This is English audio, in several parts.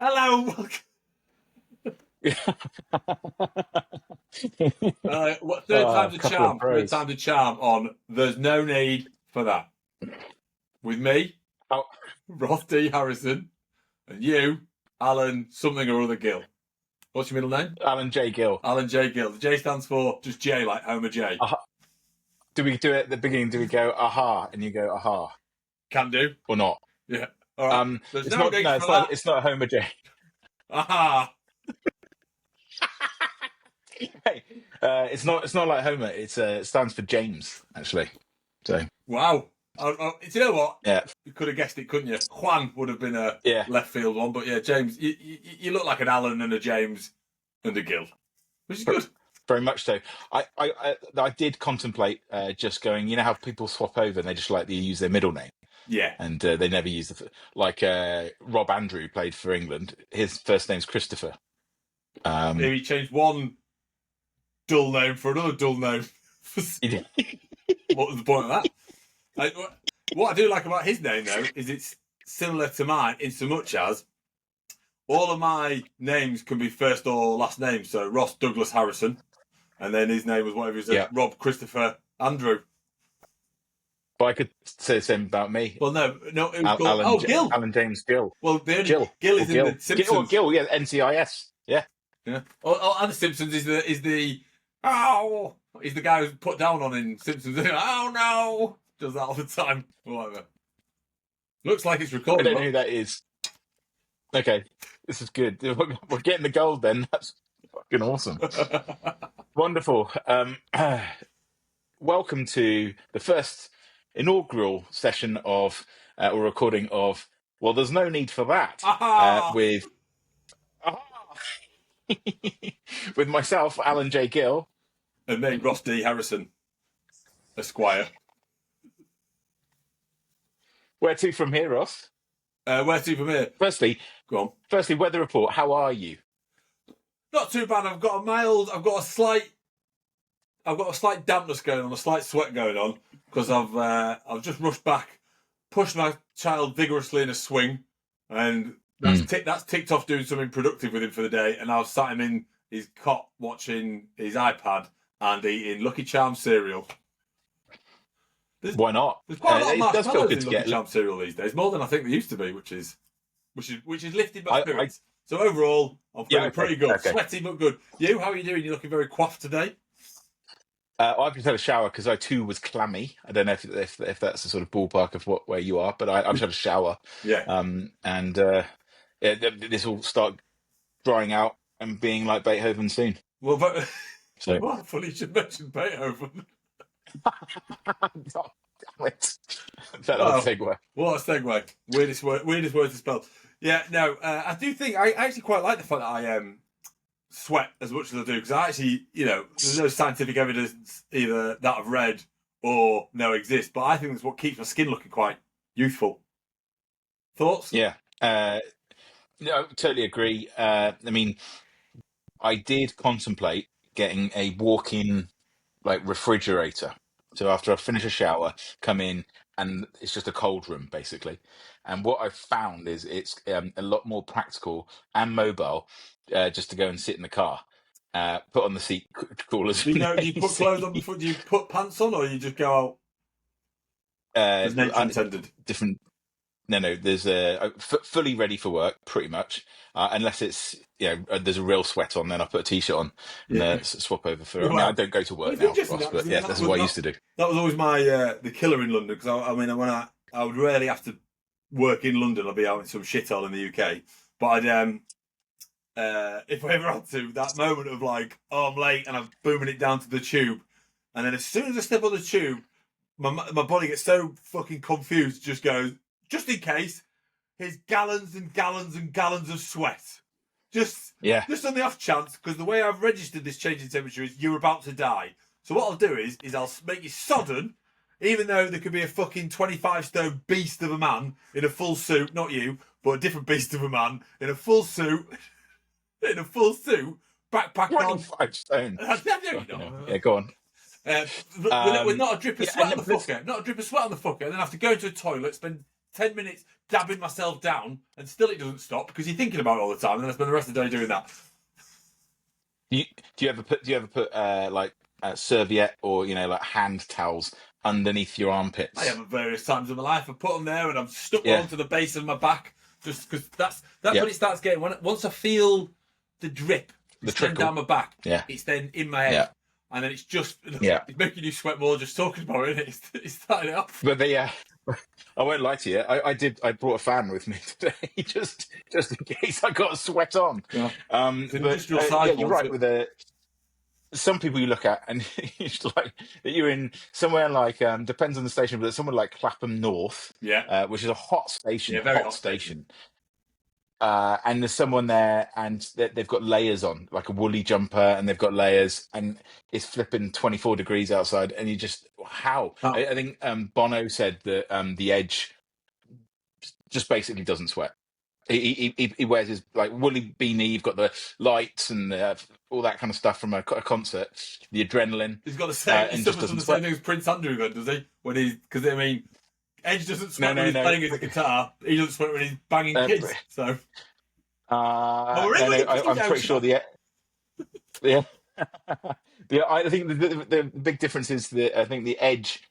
Hello, what third time's a charm? Third time's a charm on There's No Need for That. With me, Ross D. Harrison, and you, Alan something or other Gill. What's your middle name? Alan J. Gill. Alan J. Gill. The J stands for just J, like Homer J. Do we do it at the beginning? Do we go aha and you go aha? Can do. Or not? Yeah. All right. It's not Homer J. Aha. Hey, it's not like Homer. It stands for James, actually. So wow. Do you know what? Yeah, you could have guessed it, couldn't you? Juan would have been a left field one, but yeah, James. You look like an Alan and a James and a Gill, which is good. Very much so. I did contemplate just going. You know how people swap over and they just like to use their middle name. Yeah, and they never use Rob Andrew played for England. His first name's Christopher. Maybe he changed one dull name for another dull name. What was the point of that? What I do like about his name, though, is it's similar to mine in so much as all of my names can be first or last names. So Ross Douglas Harrison, and then his name was whatever he said, Rob Christopher Andrew. But I could say the same about me. Well, no, it was called, Gill. Alan James Gill. Well, Gill is in the Simpsons. Gill, yeah, NCIS, yeah. And the Simpsons is the he's the guy who's put down on in Simpsons. Oh no, does that all the time. Whatever. Looks like it's recorded. I don't know who that is. Okay, this is good. We're getting the gold then. That's fucking awesome. Wonderful. Welcome to the first inaugural session of or recording of Well, There's No Need for That with with myself, Alan J. Gill, and me, Ross D. Harrison, Esquire. Where to from here, Ross? Where to from here? Go on. Firstly, weather report. How are you? Not too bad. I've got a slight dampness going on, a slight sweat going on, because I've just rushed back, pushed my child vigorously in a swing, and that's ticked off doing something productive with him for the day, and I've sat him in his cot watching his iPad and eating Lucky Charms cereal. Why not? There's quite a lot of marshmallows in Lucky Charms cereal these days, more than I think there used to be, which is lifted my spirits. So overall, I'm feeling pretty good. Okay. Sweaty but good. You, how are you doing? You're looking very coiffed today. I've just had a shower because I too was clammy. I don't know if that's the sort of ballpark of where you are, but I've just had a shower. Yeah. This will start drying out and being like Beethoven soon. Well, funny you should mention Beethoven. Damn it. That old segue. What a segue. Weirdest word to spell. Yeah, no, I do think I actually quite like the fact that I sweat as much as I do, because I actually, there's no scientific evidence either that I've read or know exists, but I think that's what keeps my skin looking quite youthful. Thoughts? Yeah. No, totally agree. I mean, I did contemplate getting a walk-in refrigerator. So after I finish a shower, come in, and it's just a cold room, basically. And what I've found is it's a lot more practical and mobile just to go and sit in the car, put on the seat coolers. Do you put clothes on before? Do you put pants on, or you just go out? As nature intended. Different. No. There's fully ready for work, pretty much. Unless it's there's a real sweat on, then I put a t-shirt on and swap over for. Well, I don't go to work now, Ross, but yeah, that's what I used to do. That was always my the killer in London, because when I would rarely have to work in London. I'd be out in some shithole in the UK, but I'd if I ever had to, that moment of I'm late and I'm booming it down to the tube, and then as soon as I step on the tube, my body gets so fucking confused, just goes, just in case, here's gallons and gallons and gallons of sweat. Just on the off chance, because the way I've registered this change in temperature is you're about to die. So what I'll do is I'll make you sodden, even though there could be a fucking 25-stone beast of a man in a full suit, not you, but a different beast of a man in a full suit, backpack 25 stone. Yeah, go on. With not a drip of sweat on the fucker, and then have to go to the toilet, spend 10 minutes dabbing myself down, and still it doesn't stop because you're thinking about it all the time, and then I spend the rest of the day doing that. Do you ever put like serviette or like hand towels underneath your I armpits? have at various times in my life. I put them there, and I'm stuck Yeah, one to the base of my back, just because that's yeah, when it starts getting. Once I feel the drip the just going trickle. down my back, Yeah, it's then in my head, yeah, and then it's just yeah. it's making you sweat more just talking about it. It's starting it off. But I won't lie to you. I brought a fan with me today, just in case I got a sweat on. Yeah, it's an But industrial yeah, size you're one. right. So With some people you look at and it's like that you're in somewhere like depends on the station, but somewhere like Clapham North, yeah, which is a hot station, yeah, very hot station. and there's someone there, and they've got layers on, like a woolly jumper, and they've got layers, and it's flipping 24 degrees outside, and you just how Oh, I think Bono said that the Edge just basically doesn't sweat. He wears his like woolly beanie. You've got the lights and all that kind of stuff from a concert, the adrenaline, he's got the same. He and just suffers from doesn't the same sweat. thing as Prince Andrew, then, does he? When he, because I mean, Edge doesn't No, sweat when no, he's no. playing his guitar. He doesn't sweat when he's banging Uh, kids. So, oh, we're no, no. really picking I'm down pretty sure shot. yeah. Yeah, I think the big difference is that I think the Edge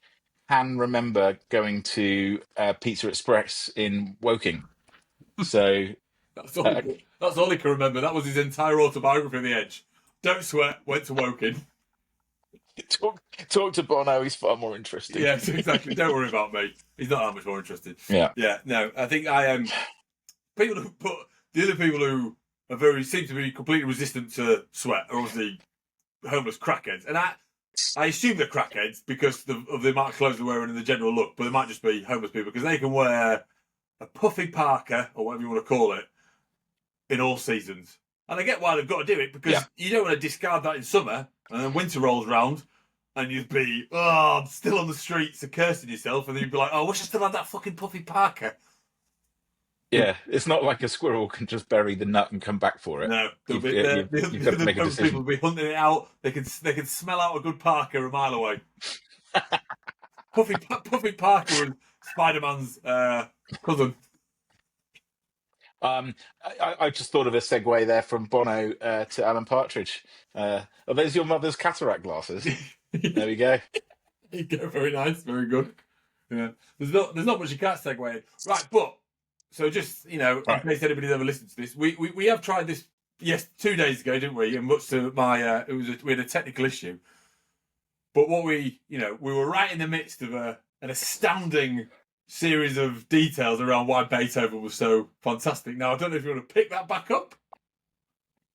can remember going to Pizza Express in Woking. So That's all. uh, That's all he can remember. That was his entire autobiography. The Edge. Don't sweat. Went to Woking. talk to Bono. He's far more interesting. Yes, exactly. Don't worry about me. He's not that much more interested. Yeah. Yeah, no. I think I am. People who put the other people who are very seem to be completely resistant to sweat are obviously homeless crackheads, and I assume they're crackheads because of the amount of clothes they're wearing and the general look, but they might just be homeless people because they can wear a puffy parka or whatever you want to call it in all seasons. And I get why they've got to do it Yeah. because you don't want to discard that in summer and then winter rolls round and you'd be, oh, I'm still on the streets and cursing yourself, and then you'd be like, oh, I wish I still had that fucking puffy parka. Yeah, it's not like a squirrel can just bury the nut and come back for it. No, You've got to the make a homeless people decision. will be hunting it out. They can smell out a good parka a mile away. Puffy Parker was Spider-Man's cousin. I just thought of a segue there from Bono to Alan Partridge. Are those your mother's cataract glasses? There we go. You go, very nice, very good. Yeah, there's not much you can't segue in. Right, but so just in Right. case anybody's ever listened to this, we have tried this 2 days ago, didn't we? And much to my we had a technical issue, but what we were right in the midst of an astounding series of details around why Beethoven was so fantastic. Now I don't know if you want to pick that back up.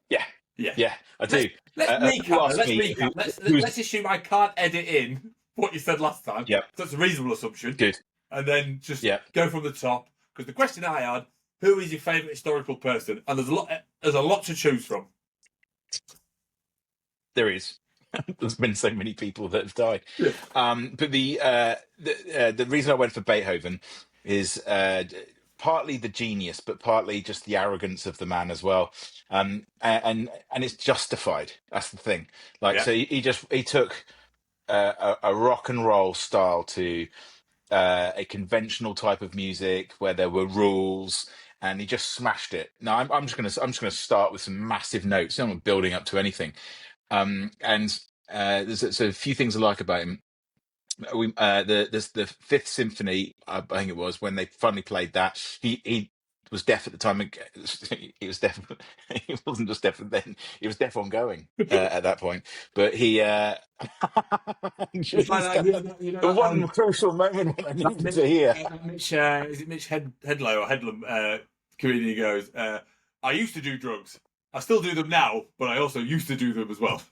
Yeah, Yeah. yeah, I do. Let's You recap. asked Let's me recap. Let's assume I can't edit in what you said last time. Yep, That's a reasonable assumption. good. And then just Yeah, go from the top. Because the question I had, who is your favourite historical person? And there's a lot to choose from. there is. There's been so many people that have died. Yeah. But the reason I went for Beethoven is partly the genius, but partly just the arrogance of the man as well. And it's justified. That's the thing. Like, Yeah. so he took a rock and roll style to a conventional type of music where there were rules, and he just smashed it. Now I'm just gonna start with some massive notes. I'm not building up to anything. And there's a few things I like about him. There's the Fifth Symphony, I think it was, when they finally played that. He was deaf at the time. He was deaf. He wasn't just deaf then. He was deaf ongoing at that point. But he It's like he's that, got the one crucial moment when I that needed to hear. Mitch, is it Mitch Hedlow or Headlam comedian goes, I used to do drugs. I still do them now, but I also used to do them as well.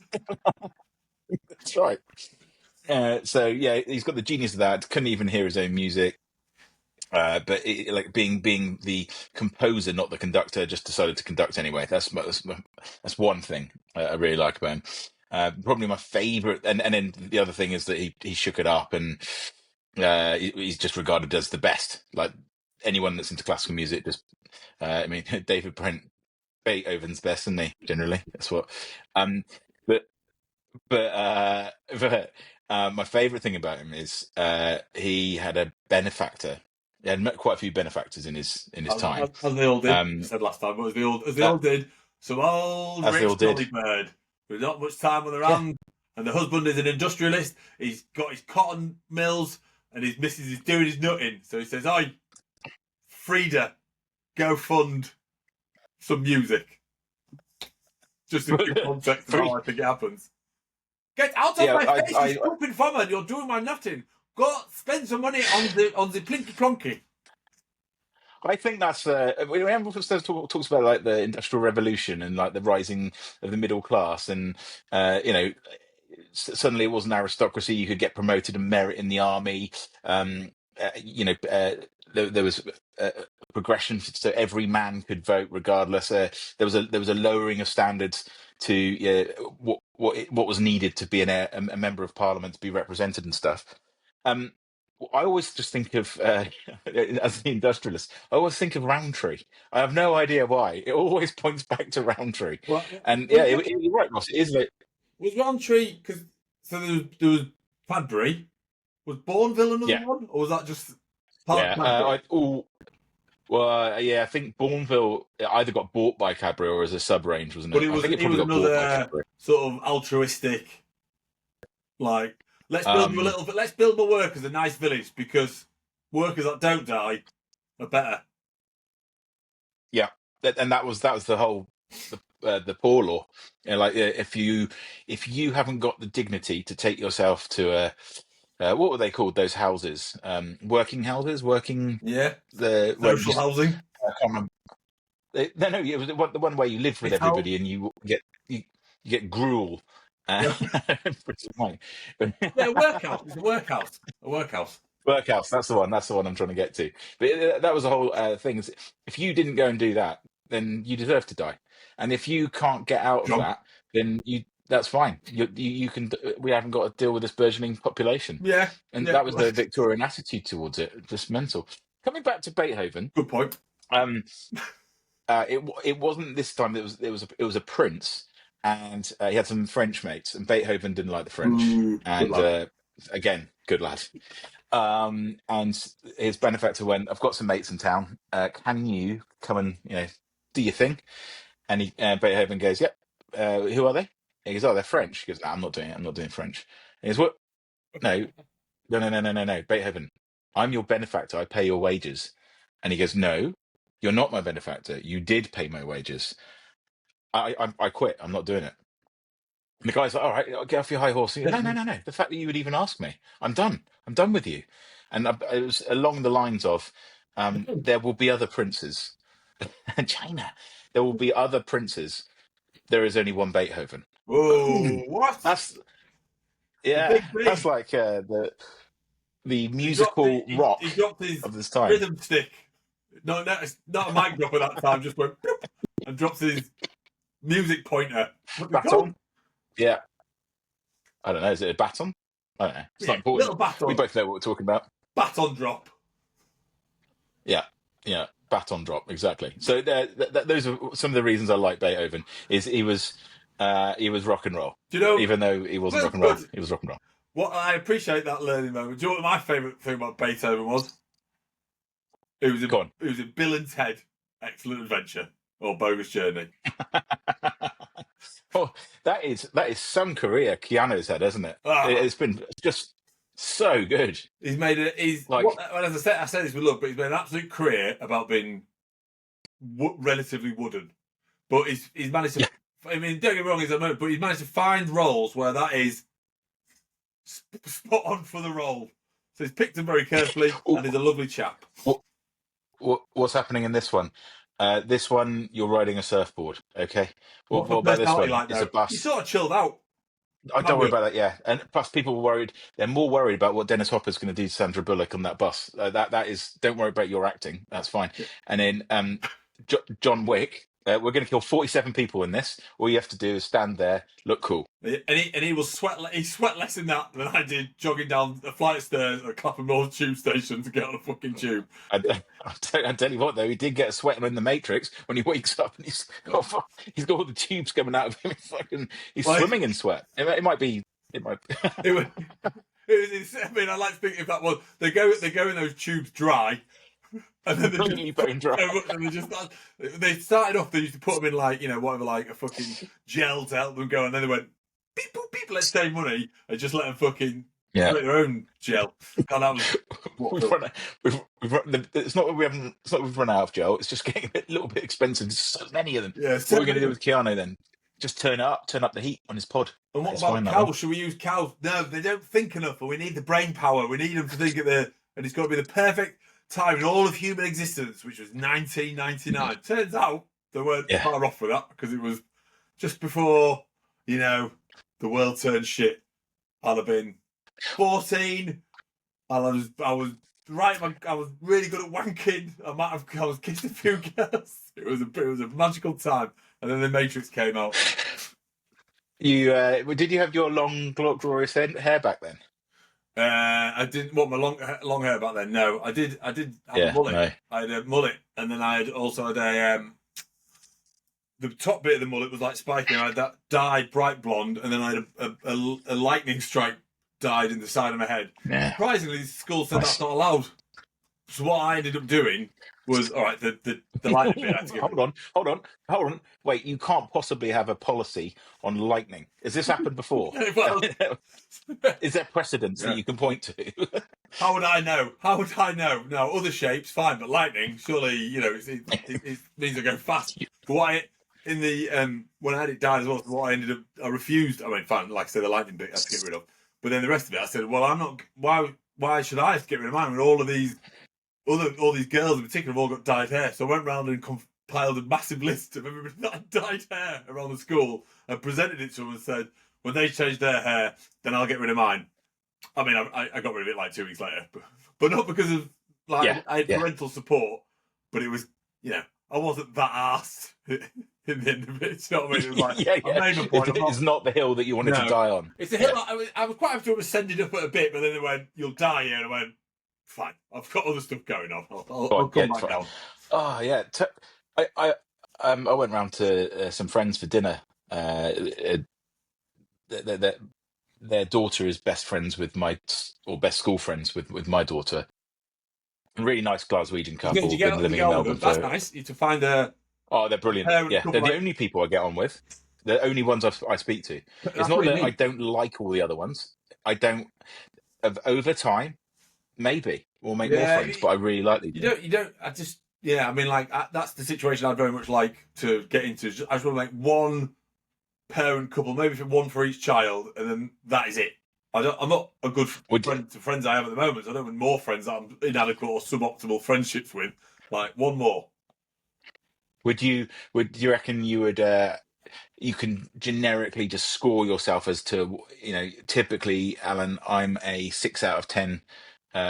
That's right. So yeah, he's got the genius of that. Couldn't even hear his own music. But like being the composer, not the conductor, just decided to conduct anyway. That's one thing I really like about him. Probably my favorite, and then the other thing is that he shook it up, and he's just regarded as the best. Like anyone that's into classical music, just I mean, David Brent, Beethoven's best, isn't he? Generally, that's what. Um, but but my favorite thing about him is he had a benefactor He had met quite a few benefactors in his time. As they all did. I Um, said last time, but as they uh, all did. Some old as they all rich did. jolly bird with not much time on their Yeah. hand, and the husband is an industrialist. He's got his cotton mills, and his missus is doing his nutting. So he says, "Oi, Frida, go fund some music." Just to give context of how Free. I think it happens. Get out of Yeah, my face, you stupid woman! You're doing my nutting. Go spend some money on the plinky plonky. I think that's whenever talks about like the Industrial Revolution and like the rising of the middle class, and you know, suddenly it was an aristocracy. You could get promoted and merit in the army. You know, there was progression, so every man could vote regardless. There was a lowering of standards to what was needed to be a member of parliament to be represented and stuff. Um, I always just think of as the industrialist. I always think of Roundtree. I have no idea why. It always points back to Roundtree. Well, And yeah, you're right, Ross. It is like was Roundtree because so there was Padbury. Was Bourneville another yeah, one, or was that just part yeah. of Padbury? Yeah. I think Bourneville either got bought by Cadbury or as a sub range, wasn't But it? I think it he probably was got bought by another Cadbury. sort of altruistic, like let's build you a Um, little bit. Let's build my workers a nice village because workers that don't die are better. yeah, and that was the whole the poor law. You know, like if you haven't got the dignity to take yourself to a what were they called? Those houses, working houses, working Yeah, where you social housing. I can't remember. No, it was the one where you live with It's how. everybody and you get gruel. Yeah, Pretty much. yeah, workhouse. It's a workhouse. A workhouse. Workhouse, that's the one. That's the one I'm trying to get to. But that was the whole thing. If you didn't go and do that, then you deserve to die. And if you can't get out of Jump. that, then that's fine. You can. We haven't got to deal with this burgeoning population. Yeah, And yeah. that was the Victorian attitude towards it. Just mental. Coming back to Beethoven, Good point. um, it wasn't this time. It was a prince, and he had some French mates, and Beethoven didn't like the French. Ooh, good And lad. again, good lad. And his benefactor went, I've got some mates in town. Can you come and do your thing? And Beethoven goes, yep. Who are they? He goes, oh, they're French. He goes, no, I'm not doing it. I'm not doing French. And he goes, what? No, no. Beethoven, I'm your benefactor. I pay your wages. And he goes, no, you're not my benefactor. You did pay my wages. I quit. I'm not doing it. And the guy's like, all right, get off your high horse. He goes, no. The fact that you would even ask me, I'm done. I'm done with you. And it was along the lines of, there will be other princes. China. There will be other princes. There is only one Beethoven. Whoa, Boom. what? That's The yeah. big That's B. like the He dropped musical he rock dropped his of this time. rhythm stick. No, it's not a mic drop at that time. Just went bloop, and drops his music pointer. What's it called? Baton. Yeah. I don't know. Is it a baton? I don't know. It's Yeah, not important. little baton. We both know what we're talking about. Baton drop. Yeah, baton drop, exactly. So those are some of the reasons I like Beethoven. Is he was rock and roll, Do you know? even though he wasn't Well, rock and roll. good. He was rock and roll. What I appreciate that learning moment. Do you know what my favourite thing about Beethoven was? Go on. It was in Bill and Ted, Excellent Adventure or Bogus Journey. Oh, that is some career Keanu's had, hasn't it? Ah. It's been just so good. He's made it. As I say this with love, but he's made an absolute career about being relatively wooden. But he's managed to. Yeah. I mean, don't get me wrong, but he's managed to find roles where that is spot on for the role. So he's picked them very carefully, and he's a lovely chap. What's happening in this one? This one, you're riding a surfboard. Okay. What's What the about this personality one? like It's though? a bus. He's sort of chilled out. I don't worry about that. Yeah, and plus people were worried. They're more worried about what Dennis Hopper's going to do to Sandra Bullock on that bus. That is. Don't worry about your acting. That's fine. Yeah. And then John Wick. We're going to kill 47 people in this. All you have to do is stand there, look cool. And he will sweat. He sweat less in that than I did jogging down a flight of stairs at Clapham North tube station to get on a fucking tube. I tell you what, though, he did get sweating in the Matrix when he wakes up and he's got all the tubes coming out of him. He's swimming in sweat. It might be. It was. I mean, I like to think if that was they go in those tubes dry, And then they Completely just put bone dry. so much, and they started off. They used to put them in like whatever, like a fucking gel to help them go, and then they went beep boop beep. Let's save money and just let them fucking Yeah. create their own gel. God, that was We've run, we've run, it's not that we haven't. It's not that we've run out of gel. It's just getting a little bit expensive. There's so many of them. yeah. What are we going to do with Keanu then? Just turn up the heat on his pod. And what It's about fine, that cows? Should we use cows? No, they don't think enough, and we need the brain power. We need them to think of and it's got to be the perfect time in all of human existence, which was 1999. Turns out they weren't Yeah. far off with that because it was just before, the world turned shit. I'll have been 14. I was right. I was really good at wanking. I was kissed a few girls. It was a magical time. And then the Matrix came out. You did you have your long, glorious hair back then? I didn't want my long hair back then. No, I did have a Yeah, mullet. no. I had a mullet, and then I had also had a the top bit of the mullet was like spiky. I had that dyed bright blonde, and then I had a lightning strike dyed in the side of my head. Yeah. Surprisingly, the school said that's not allowed. So what I ended up doing was all right. The lightning bit I had to give it. Hold on. Wait, you can't possibly have a policy on lightning. Has this happened before? Well, Is there precedence that you can point to? how would I know? How would I know? No, other shapes fine, but lightning, surely it means I go fast. But in the when I had it dyed as well, what I refused. I mean, fine, like I said, the lightning bit I had to get rid of. But then the rest of it, I said, well, I'm not. Why should I have to get rid of mine when all these girls in particular have all got dyed hair? So I went round and compiled a massive list of everybody that had dyed hair around the school and presented it to them and said, when they change their hair, then I'll get rid of mine. I mean, I got rid of it like 2 weeks later, but not because of I had parental support, but it was I wasn't that arsed in the end of it. You know what I mean? It was like I made my point. It's not the hill that you wanted to die on. It's a hill. I was quite happy to have ascended up at a bit, but then they went, "You'll die here," and I went, "Fine, I've got other stuff going on. I'll come back down." Oh yeah, I went round to some friends for dinner. Their daughter is best friends with best school friends with my daughter. A really nice Glaswegian couple. Did you get living in on Melbourne. with them? That's nice. To find a. Oh, they're brilliant. Yeah, they're the only people I get on with. They're the only ones I speak to. It's not that I don't like all the other ones. I don't. Over time, maybe we'll make more friends, but I really like these. You don't. I just. Yeah, I mean, like that's the situation I'd very much like to get into. I just want to make one parent couple, maybe one for each child, and then that is it. I'm not a good friend to friends I have at the moment. So I don't want more friends that I'm inadequate or suboptimal friendships with. Like one more. Would you reckon you would? You can generically just score yourself as to typically, Alan, I'm a 6 out of 10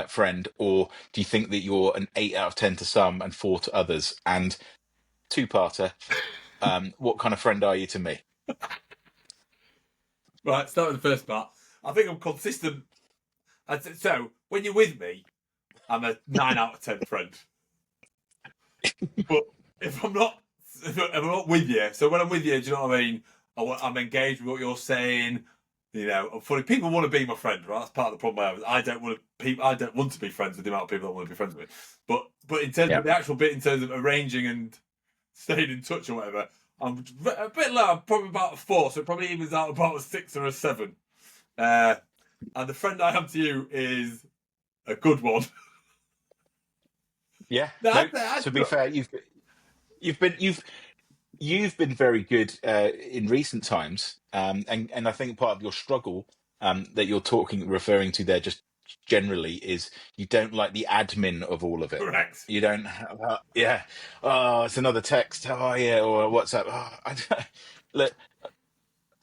friend, or do you think that you're an 8 out of 10 to some and 4 to others? And two-parter, what kind of friend are you to me? Right, start with the first part. I think I'm consistent. So when you're with me, I'm a 9 out of 10 friend. But if I'm not with you, so when I'm with you, do you know what I mean? I'm engaged with what you're saying. I'm funny. People want to be my friend, right? That's part of the problem I have. I don't want to be friends with the amount of people that want to be friends with me. But in terms of the actual bit, in terms of arranging and staying in touch or whatever, I'm a bit low. I'm probably about a 4, so it probably evens out about a 6 or a 7. And the friend I have to you is a good one. Yeah. To be fair, you've been very good in recent times, and I think part of your struggle that you're referring to there just generally is you don't like the admin of all of it. Correct. You don't oh, it's another text, oh yeah, or WhatsApp. Look,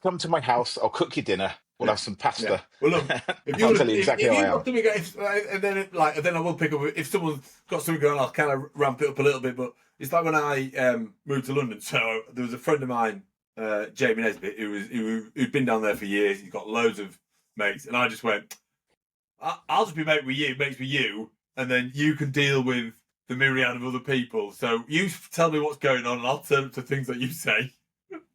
come to my house, I'll cook you dinner, we'll have some pasta. Yeah. Well, look, I'll tell you exactly how I am. And then I will pick up if someone's got something going, I'll kind of ramp it up a little bit. But it's like when I moved to London. So there was a friend of mine, Jamie Nesbitt, who'd been down there for years. He's got loads of mates, and I just went, I'll just be mates with you, and then you can deal with the myriad of other people. So you tell me what's going on, and I'll turn up to things that you say,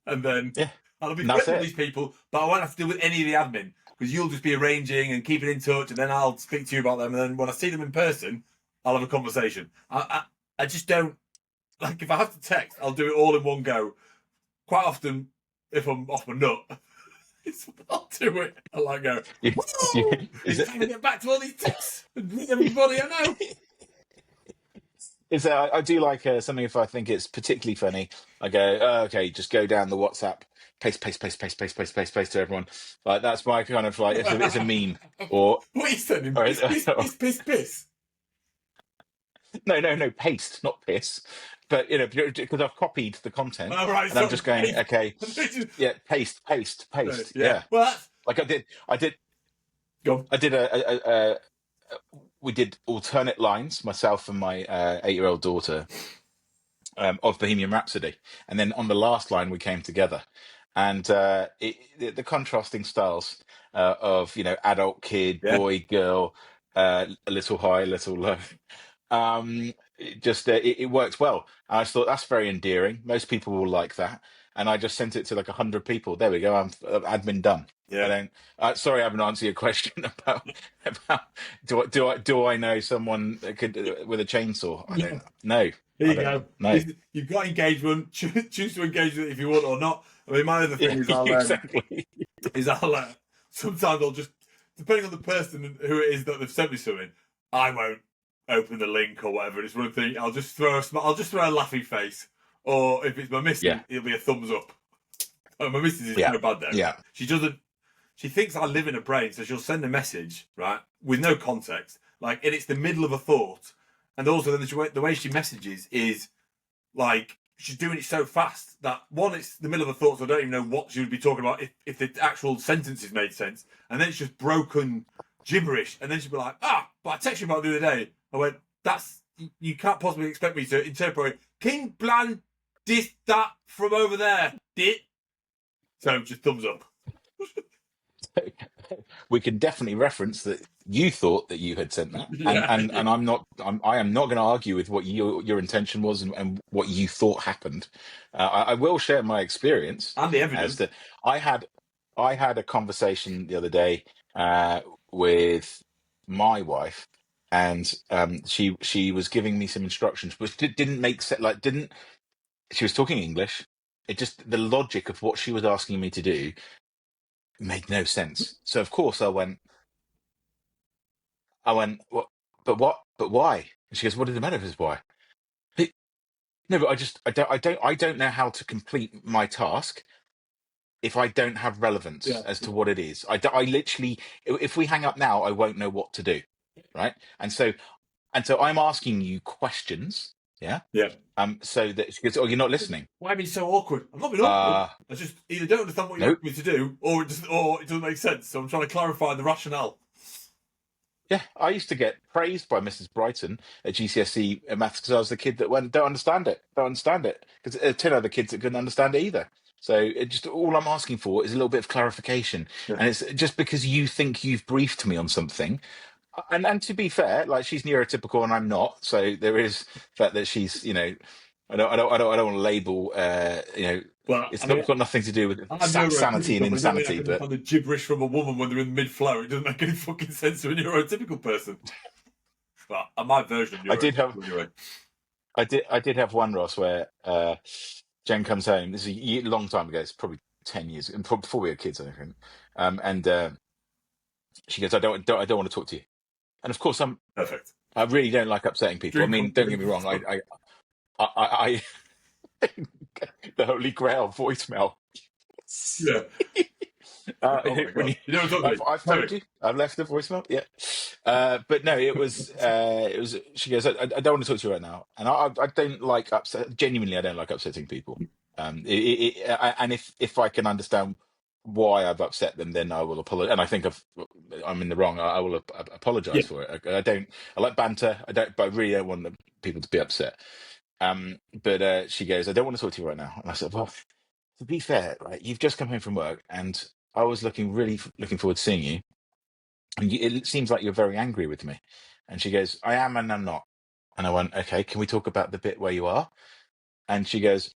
and then I'll be friends with these people, but I won't have to deal with any of the admin because you'll just be arranging and keeping in touch, and then I'll speak to you about them. And then when I see them in person, I'll have a conversation. I just don't like if I have to text, I'll do it all in one go. Quite often, if I'm off my nut, I'll do it. I like go, You, woo! is It's time to it? get back to all these texts and meet everybody I know. Is that I do like something if I think it's particularly funny, I go, oh, okay, just go down the WhatsApp, paste to everyone. Like that's my kind of like it's a meme or What are you sending? or, Piss, piss, piss, piss, piss. no, paste, not piss. But because I've copied the content All right, and I'm sorry. just going, Piss. okay, yeah, paste, Yeah. yeah. Well, that's Like go. I did we did alternate lines, myself and my 8-year-old daughter, of Bohemian Rhapsody, and then on the last line we came together, and the contrasting styles of adult, kid, Yeah. boy, girl, a little high, a little low. It worked well. And I thought that's very endearing. Most people will like that, and I just sent it to like 100 people. There we go. I'm admin done. I Yeah. don't. Sorry, I haven't answered your question about do I know someone that could with a chainsaw? I don't know. Here I you don't go. know. You've got engagement. Choose to engage with it if you want or not. I mean, my other Yeah, thing exactly. is I'll sometimes I'll just depending on the person who it is that they've sent me something, I won't open the link or whatever. It's one thing. I'll just throw a laughing face, or if it's my Yeah, missus, it'll be a thumbs up. Oh, my missus is yeah, so bad though. yeah, She doesn't. She thinks I live in her brain, so she'll send a message right with no context, like, and it's the middle of a thought, and also the way she messages is like she's doing it so fast that one, it's the middle of a thought, so I don't even know what she would be talking about if the actual sentences made sense, and then it's just broken gibberish, and then she'd be like, but I texted you about the other day. I went, that's you can't possibly expect me to interpret King Bland this that from over there, did so just thumbs up. we can definitely reference that you thought that you had sent that, and Yeah, and and I am not going to argue with what your intention was and what you thought happened. I will share my experience and the as evidence. to I had I had a conversation the other day with my wife, and she was giving me some instructions, which didn't make sense. Like didn't She was talking English. It just the logic of what she was asking me to do made no sense. So of course what? But what? But why? And she goes, what is the matter with why? But, no, but I don't know how to complete my task if I don't have relevance Yeah, as to what it is. I literally, if we hang up now, I won't know what to do, right? And so I'm asking you questions, yeah. yeah. So that she goes, oh, you're not listening. Why be so awkward? I'm not being awkward. Uh I just either don't understand what you're no, asking me to do, or it doesn't make sense. So I'm trying to clarify the rationale. Yeah, I used to get praised by Mrs. Brighton at GCSE maths because I was the kid that went, don't understand it. Because 10 other kids that couldn't understand it either. So it just all I'm asking for is a little bit of clarification, Yeah. and it's just because you think you've briefed me on something. And to be fair, like she's neurotypical and I'm not, so there is the fact that she's, I don't want to label, Well, I it's mean, not got nothing to do with I'm sanity and neurotypical, but it doesn't mean I insanity, can but understand the gibberish from a woman when they're in mid flow. It doesn't make any fucking sense to a neurotypical person. But my version of I did have neurotypical anyway. I did have one, Ross, where Jen comes home. This is a long time ago. It's probably 10 years, and probably before we were kids, I think. And she goes, I don't want to talk to you." And of course, Perfect. I really don't like upsetting people. I Drink mean, up, don't get drink me wrong. up. I the holy grail voicemail. Yeah. Oh my When god. You never talk to me. I've Tell me. told you, I've left a voicemail. Yeah, but no, it was. She goes, I don't want to talk to you right now, and I don't like upset. Genuinely, I don't like upsetting people. And if I can understand why I've upset them, then I will apologize. And I think I'm in the wrong. I will Yeah. apologize for it. I don't. I like banter. I don't, but I really don't want people to be upset. But she goes, I don't want to talk to you right now, and I said, well, to be fair, right, you've just come home from work, and I was really looking forward to seeing you. And it seems like you're very angry with me. And she goes, I am and I'm not. And I went, okay, can we talk about the bit where you are? And she goes,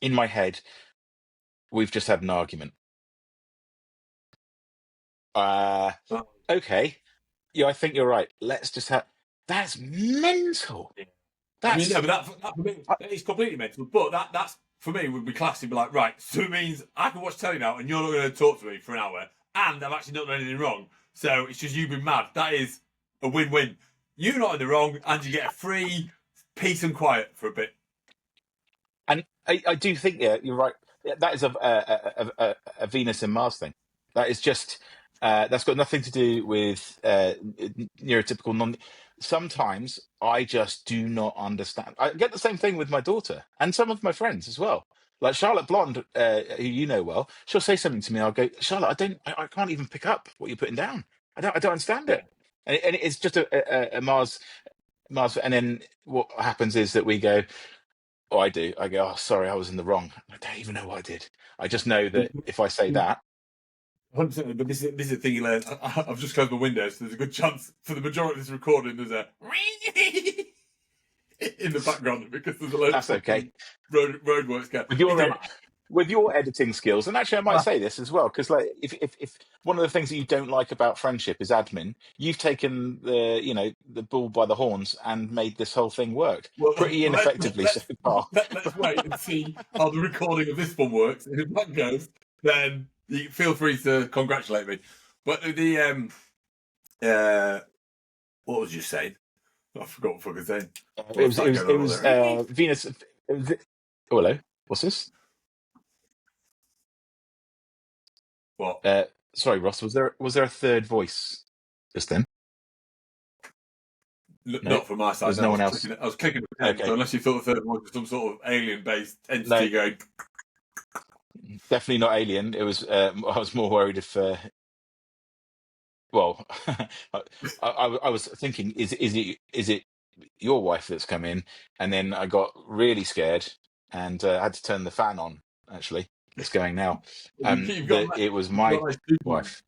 in my head, we've just had an argument. Uh, Oh, okay. Yeah, I think you're right. Let's just have. That's mental. I mean, That's no, but that for me, it's completely mental. But that's for me would be classy. Be like, right, so it means I can watch telly now, and you're not going to talk to me for an hour, and I've actually not done anything wrong. So it's just you being mad. That is a win-win. You're not in the wrong, and you get a free peace and quiet for a bit. And I do think, yeah, you're right. That is a Venus and Mars thing. That is just that's got nothing to do with neurotypical non. Sometimes I just do not understand. I get the same thing with my daughter and some of my friends as well. Like Charlotte Blonde, who you know well, she'll say something to me. I'll go, Charlotte, I can't even pick up what you're putting down. I don't understand Yeah. it. And it's just a Mars, and then what happens is that we go. Oh, I do. I go, oh, sorry, I was in the wrong. I don't even know what I did. I just know that if I say that, 100%. But this is the thing you learn. I've just closed my window, so there's a good chance for the majority of this recording there's a in the background because there's a load of that's okay. fucking roadworks going. With your with your editing skills, and actually, I might say this as well, because like if one of the things that you don't like about friendship is admin, you've taken the bull by the horns and made this whole thing work Well, pretty ineffectively so far. let's wait and see how the recording of this one works. And if that goes, then feel free to congratulate me. But what was you saying? I forgot what fucking saying. It was Venus. Oh, hello. What's this? What? Sorry, Ross. Was there a third voice just then? No, Not from my side. there's No, no one else. I was clicking the pen. Okay, So unless you thought the third one was some sort of alien-based no, entity going. definitely not alien. It was. I was more worried if. Well, I was thinking, is it your wife that's come in? And then I got really scared and had to turn the fan on. Actually, it's going now. You've That it was my nice people. wife.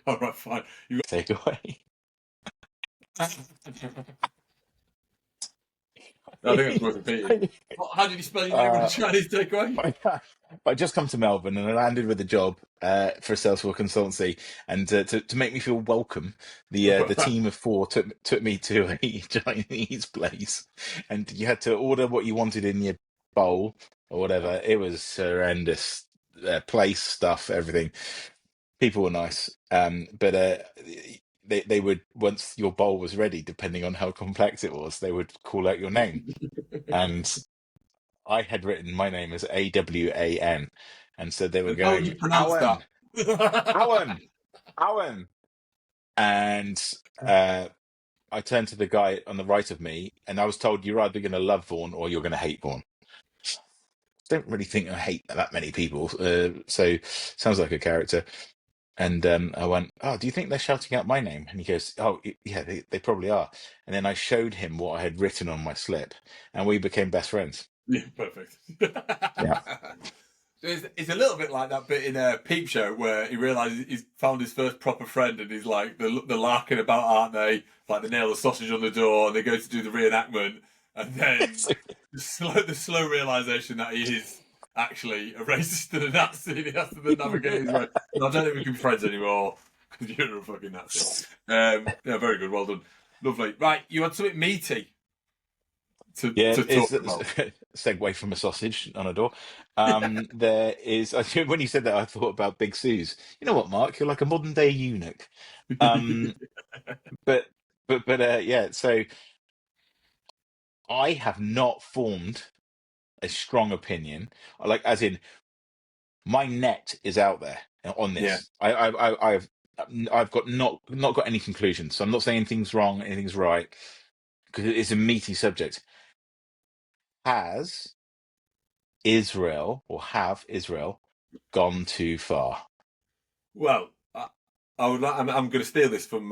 All right, fine. Take away. I think that's worth repeating. How did you spell your name on the Chinese takeaway? I just come to Melbourne and I landed with a job for a Salesforce consultancy, and to make me feel welcome, the team of 4 took me to a Chinese place, and you had to order what you wanted in your bowl or whatever. It was horrendous. Place, stuff, everything. People were nice, but they would, once your bowl was ready, depending on how complex it was, they would call out your name, and I had written my name as Awan, and so they were And how would going, you pronounce that? Awan, Awan, and I turned to the guy on the right of me, and I was told, you're either going to love Vaughan or you're going to hate Vaughan. Don't really think I hate that many people, so sounds like a character. And I went, oh, do you think they're shouting out my name? And he goes, oh, yeah, they probably are. And then I showed him what I had written on my slip, and we became best friends. Yeah, perfect. Yeah. So it's a little bit like that bit in a Peep Show where he realises he's found his first proper friend, and he's like, they're larking about, aren't they? Like they nail the sausage on the door, and they go to do the reenactment, and then the slow realisation that he is actually a racist and a Nazi, and he has to then navigate his way. No, I don't think we can be friends anymore because you're a fucking Nazi. Yeah, very good, well done, lovely. Right, you had something meaty to talk about. Segue from a sausage on a door. There is when you said that, I thought about Big Sue's. You know what, Mark? You're like a modern day eunuch. But yeah. So I have not formed a strong opinion, like as in my net is out there on this. Yeah. I've got not got any conclusions. So I'm not saying anything's wrong, anything's right, because it's a meaty subject. Has Israel gone too far? Well, I would. I'm going to steal this from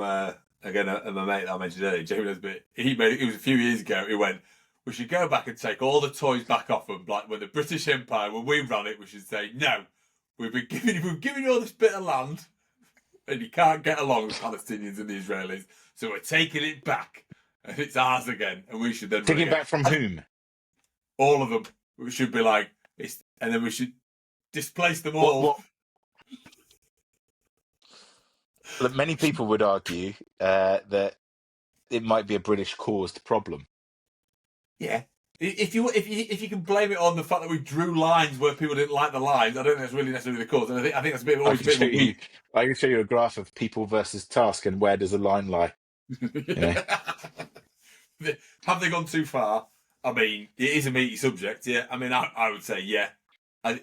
again my mate that I mentioned earlier, Jamie. But it was a few years ago. He went, "We should go back and take all the toys back off them. Like when the British Empire, when we ran it, we should say no. We've given you all this bit of land, and you can't get along with Palestinians and the Israelis. So we're taking it back, and it's ours again. And we should then Taking it back from whom? All of them. We should be like, and then we should displace them all." What? Look, many people would argue that it might be a British caused problem. Yeah. If you can blame it on the fact that we drew lines where people didn't like the lines, I don't think that's really necessarily the cause. And I think that's I always a can bit of show a you. weak. I can show you a graph of people versus task and where does the line lie. You know, Have they gone too far? I mean, it is a meaty subject. Yeah. I mean, I would say yeah.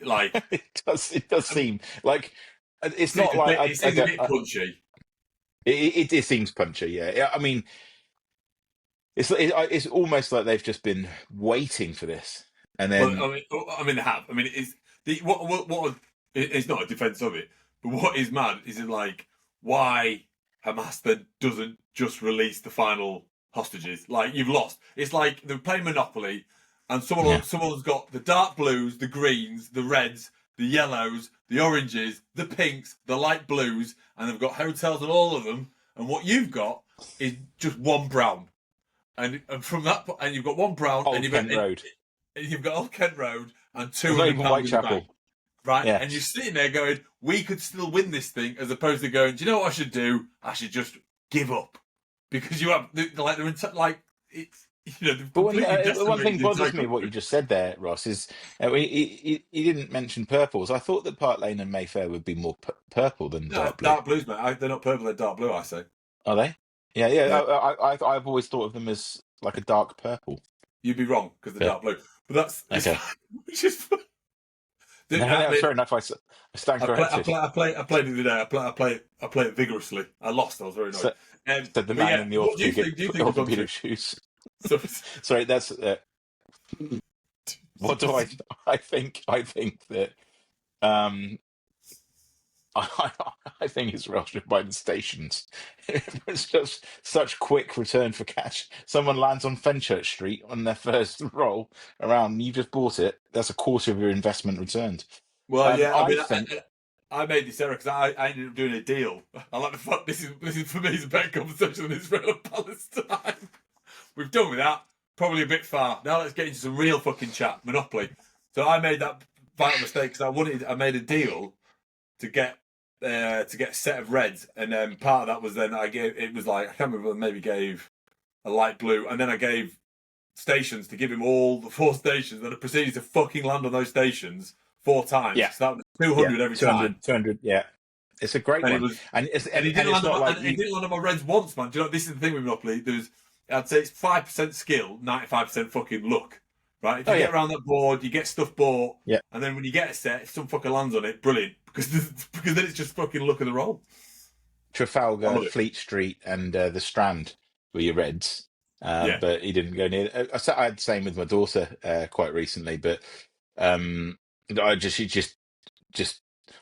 Like it does. It does seem like it's not like it seems a bit punchy. it seems punchy. Yeah. I mean, it's almost like they've just been waiting for this, and Well, then I mean, they have. I mean, it's the what it's not a defense of it, but what is mad is like why Hamas then doesn't just release the final hostages. Like you've lost. It's like they're playing Monopoly, and yeah. someone's got the dark blues, the greens, the reds, the yellows, the oranges, the pinks, the light blues, and they've got hotels on all of them. And what you've got is just one brown. And from that, and you've got one brown, and Old Kent Road. you've got Old Kent Road and It's not £200 even in the bank, Whitechapel. right? And you're Yes. sitting there going, "We could still win this thing," as opposed to going, "Do you know what I should do? I should just give up," because you have like like it's they've But completely one thing decimated the entire bothers me what you country. just said there, Ross, is he didn't mention purples. I thought that Park Lane and Mayfair would be more purple than No, dark blue. dark blues, mate. They're not purple; they're dark blue. I say. Are they? Yeah, yeah. Yeah, I've always thought of them as like a dark purple. you'd be wrong because they're But dark blue. But that's it's okay. which is. No, I no, mean, fair enough. I stand corrected. I played it today. I play it vigorously. I lost. I was very annoyed. So, said the But man yeah, in the what do you think? Do you think we've gone to? orthopedic shoes. So, Sorry, that's what do I think? I think that um, I, I think Israel should buy the stations. It's just such quick return for cash. Someone lands on Fenchurch Street on their first roll around. You just bought it. That's a quarter of your investment returned. well, yeah. I I mean, think. I made this error because I ended up doing a deal. I like the fact this is for me is a better conversation than Israel-Palestine. We've done with that. Probably a bit far. Now let's get into some real fucking chat. Monopoly. So I made that vital mistake because I made a deal to get a set of reds, and then part of that was then it was like I can't remember, maybe gave a light blue, and then I gave stations to give him all the four stations, and I proceeded to fucking land on those stations 4 times. Yeah, So that was yeah, 200 every time. 200. Yeah, it's a great And it one, was, and it's and he and didn't it's land on not my, like and he you. didn't land on my reds once, man. Do you know this is the thing with Monopoly? I'd say it's 5% skill, 95% fucking luck. Right? If Oh you get yeah, around that board, you get stuff bought, yeah. and then when you get a set, if some fucker lands on it, brilliant. Because then it's just fucking luck of the roll. I Trafalgar, love it. Fleet Street, and the Strand were your reds. Yeah. But he didn't go near. I had the same with my daughter quite recently, but um, she just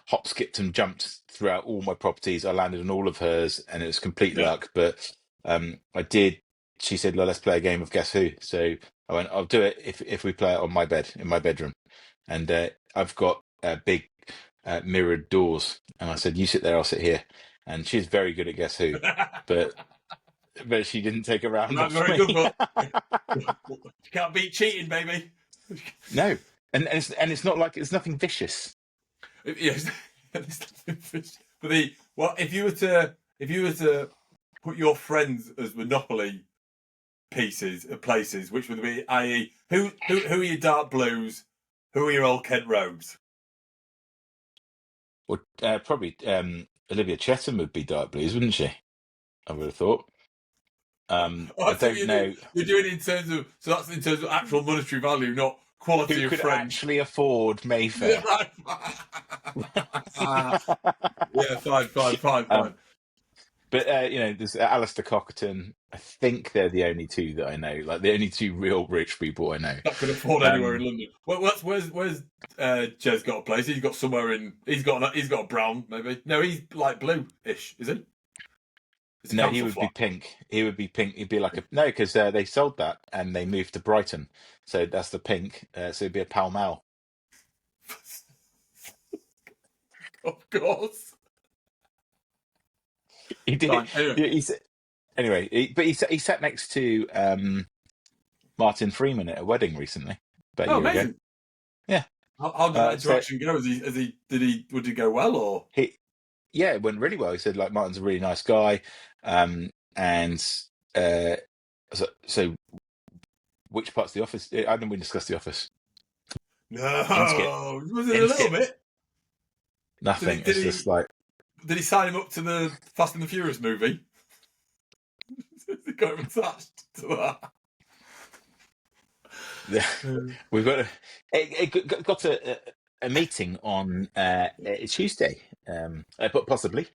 hop, skipped, and jumped throughout all my properties. I landed on all of hers, and it was complete Yeah. luck. But I did. She said, "Well, let's play a game of Guess Who." So I went, "I'll do it if we play it on my bed in my bedroom." And I've got big mirrored doors, and I said, "You sit there, I'll sit here." And she's very good at Guess Who, but she didn't take a round Not off very good, me. but you can't beat cheating, baby. No, and it's not like it's nothing vicious. Yes. But if you were to put your friends as Monopoly places, which would be, i.e., who are your dark blues, who are your old Kent roads? Well, probably Olivia Chettam would be dark blues, wouldn't she? I would have thought. Oh, I so don't know you're doing it in terms of that's in terms of actual monetary value, not who quality of could friends. actually afford Yeah, Mayfair. right. Yeah, fine, fine, fine, um, fine. but there's Alistair Cockerton. I think they're the only two that I know, like the only two real rich people I know. Not going to afford anywhere in Um, London. Where's Jez got a place? He's got somewhere in. He's got a brown maybe. No, he's like blue-ish, is he? It's a no, he council would be flat. pink. He would be pink. He'd be like a no, because they sold that and they moved to Brighton, so that's the pink. So it'd be a Pall Mall. Of course. He did. Fine. Anyway. He's anyway. He sat next to Martin Freeman at a wedding recently, about a Oh, year ago. amazing. Yeah. How did that So interaction go? Would it go well or? yeah, it went really well. He said like Martin's a really nice guy, and so which parts of the Office? I didn't we discuss the Office? Inskip, No, was it a little Inskip. bit? Did he? Nothing. Did It's he? just like Did he sign him up to the Fast and the Furious movie? He got him attached to that. we've got got a meeting on Tuesday, but possibly.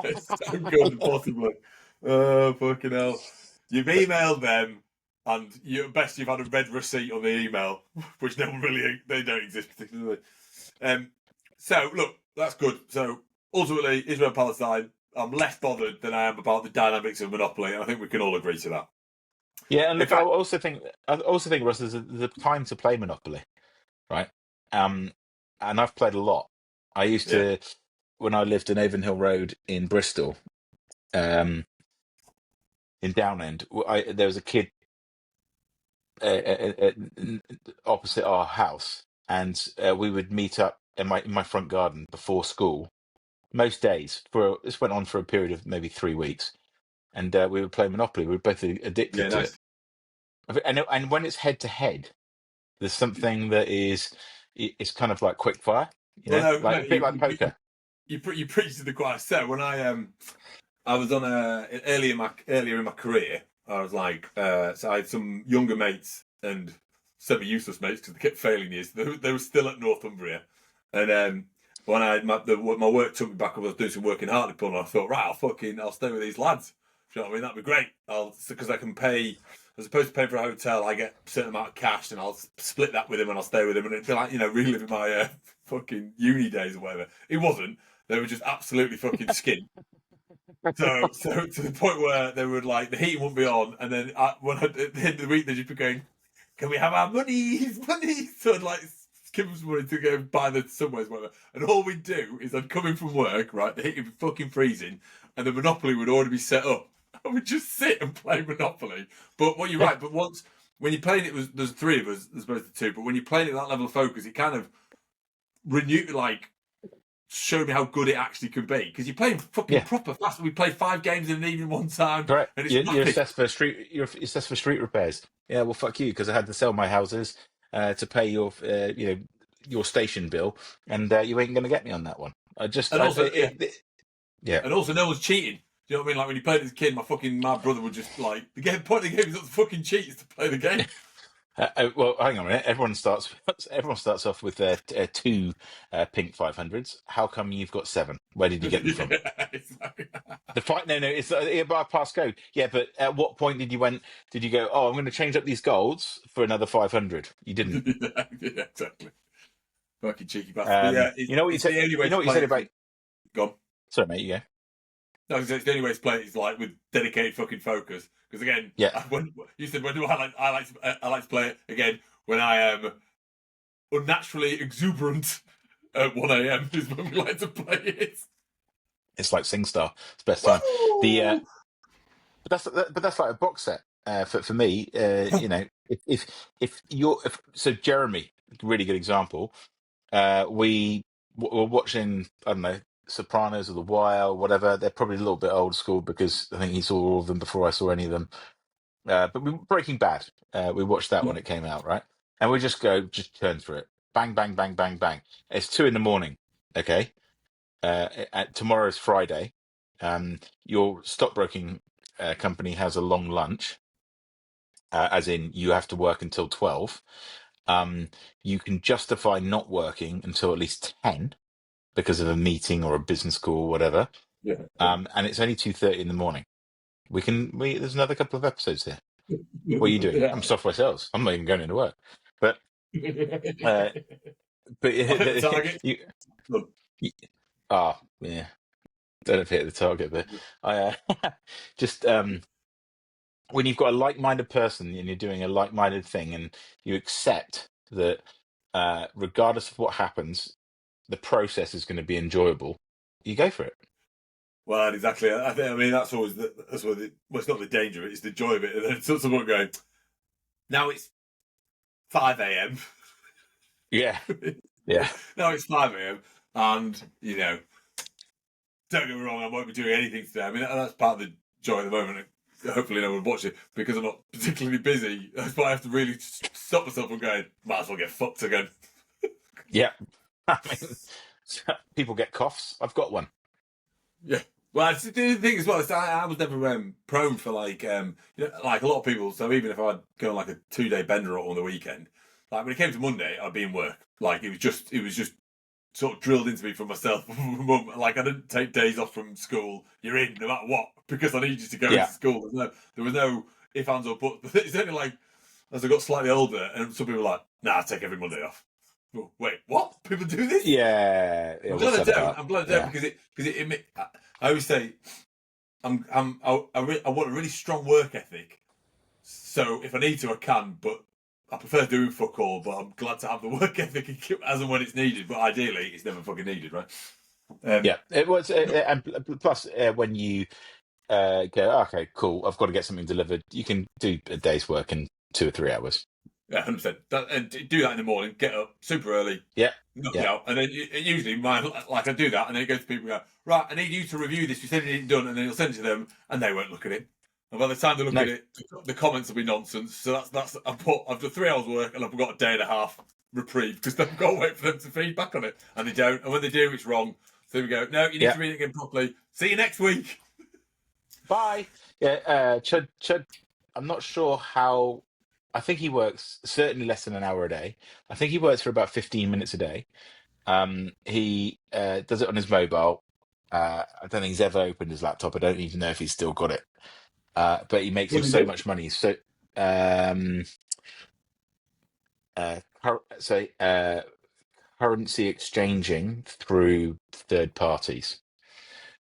It's so good, possibly. Oh, fucking hell. You've emailed them, and you best you've had a red receipt on the email, which no one really, they don't exist particularly. So, look, that's good. So, ultimately, Israel-Palestine, I'm less bothered than I am about the dynamics of Monopoly, and I think we can all agree to that. Yeah, and In look, I fact, also think, Russ, there's a time to play Monopoly, right? And I've played a lot. I used yeah, to, when I lived in Avonhill Road in Bristol, in Downend, there was a kid opposite our house, and we would meet up in my front garden before school most days. This went on for a period of maybe 3 weeks, and we would play Monopoly. We were both yeah, addicted to it, nice. and when it's head to head, there's something that it's kind of like quick fire, Well, no, like no, a bit like poker. you preach to the choir. So when I was on earlier in my career. I was like, so I had some younger mates and semi-useless mates because they kept failing years. They were still at Northumbria, and when my work took me back, I was doing some work in Hartlepool, and I thought, right, I'll stay with these lads. Do you know what I mean? That'd be great. Because I can pay as opposed to paying for a hotel, I get a certain amount of cash, and I'll split that with him, and I'll stay with him, and it'd be like reliving my fucking uni days or whatever. It wasn't. They were just absolutely fucking skint. So to the point where they would like the heating wouldn't be on, and then at the end of the week they'd just be going, "Can we have our money? Money!" So I'd like give them some money to go buy the subways, whatever. And all we'd do is I'd come in from work, right? The heat would be fucking freezing, and the Monopoly would already be set up. I would just sit and play Monopoly. But what you're Yeah, right. But once when you're playing there's three of us as opposed to two. But when you're playing at that level of focus, it kind of showed me how good it actually could be because you're playing fucking yeah, proper fast. We played 5 games in an evening one time, correct. and it's You're rapid. assessed for street. You're assessed for street repairs. Yeah, well, fuck you, because I had to sell my houses to pay your station bill, and you ain't going to get me on that one. And also, yeah, Yeah. and also, no one's cheating. Do you know what I mean? Like when you played as a kid, my brother would just like point of the game is not to fucking cheat, is to play the game. Well, hang on a minute. Everyone starts off with two pink 500s. How come you've got seven? Where did you get them from? Yeah, exactly. The fight? No, it's by passcode. Yeah, but at what point Did you go? Oh, I'm going to change up these golds for another 500. You didn't. Yeah, exactly. Fucking cheeky bastard. But yeah, You know what you it's said. the only way You to know what you play said it. about. Gone. Sorry, mate. You go. No, it's the only way to play it is like with dedicated fucking focus. Because again, Yeah. when you said when do I like to play it again when I am unnaturally exuberant at 1 a.m. is when we like to play it. It's like SingStar. It's best time. The Woo! but that's like a box set for me. If you're so Jeremy, really good example. We were watching, I don't know, Sopranos or The Wire or whatever. They're probably a little bit old school because I think he saw all of them before I saw any of them. But Breaking Bad, we watched that when it came out, right? And we just turn through it, bang, bang, bang, bang, bang. It's 2 a.m. Okay, tomorrow's Friday. Your stockbroking company has a long lunch, as in you have to work until 12. You can justify not working until at least 10 because of a meeting or a business call or whatever. Yeah. And it's only 2:30 in the morning. There's another couple of episodes here. What are you doing? Yeah. I'm software sales. I'm not even going into work. But uh, but I've hit the target. you, Look. you yeah, don't have hit the target, but I just when you've got a like-minded person and you're doing a like-minded thing, and you accept that regardless of what happens, the process is going to be enjoyable. You go for it. Well, exactly. I mean, that's always well, it's not the danger of it; it's the joy of it. And then someone going, now it's 5 a.m. Yeah, yeah. Now it's 5 a.m. and don't get me wrong, I won't be doing anything today. I mean, that's part of the joy at the moment. Hopefully, no one will watch it because I'm not particularly busy. That's why I have to really stop myself from going. Might as well get fucked again. Yeah. I mean, people get coughs. I've got one. Yeah. Well, the thing as well is I was never prone for like like a lot of people. So even if I'd go on like a 2-day bender on the weekend, like when it came to Monday, I'd be in work. Like it was just sort of drilled into me from myself. Like I didn't take days off from school. You're in no matter what because I need you to go into Yeah. school. There was no if, ands, or buts. But it's only like as I got slightly older, and some people were like, "Nah, I take every Monday off." Oh, wait, what? People do this? Yeah. I'm We'll glad I set it don't. up. I'm glad I don't Yeah. because I always say I want a really strong work ethic. So if I need to, I can. But I prefer doing fuck all. But I'm glad to have the work ethic as and when it's needed. But ideally, it's never fucking needed, right? Yeah. It was, and plus, when you go, okay, cool, I've got to get something delivered, you can do a day's work in 2 or 3 hours. Yeah, 100%. And do that in the morning. Get up super early, Yeah. knock it Yeah. out, and then usually I do that, and then it goes to people and go, right, I need you to review this. You said it ain't done, and then you'll send it to them, and they won't look at it. And by the time they look No. at it, the comments will be nonsense. So that's I've done 3 hours work, and I've got a day and a half reprieve because I've got to wait for them to feed back on it, and they don't. And when they do, it's wrong. So we go, no, you need Yeah. to read it again properly. See you next week. Bye. Yeah. Chud. I'm not sure how. I think he works certainly less than an hour a day. I think he works for about 15 minutes a day. He does it on his mobile. I don't think he's ever opened his laptop. I don't even know if he's still got it. But he makes What him do you so do? much money. So, um, say currency exchanging through third parties.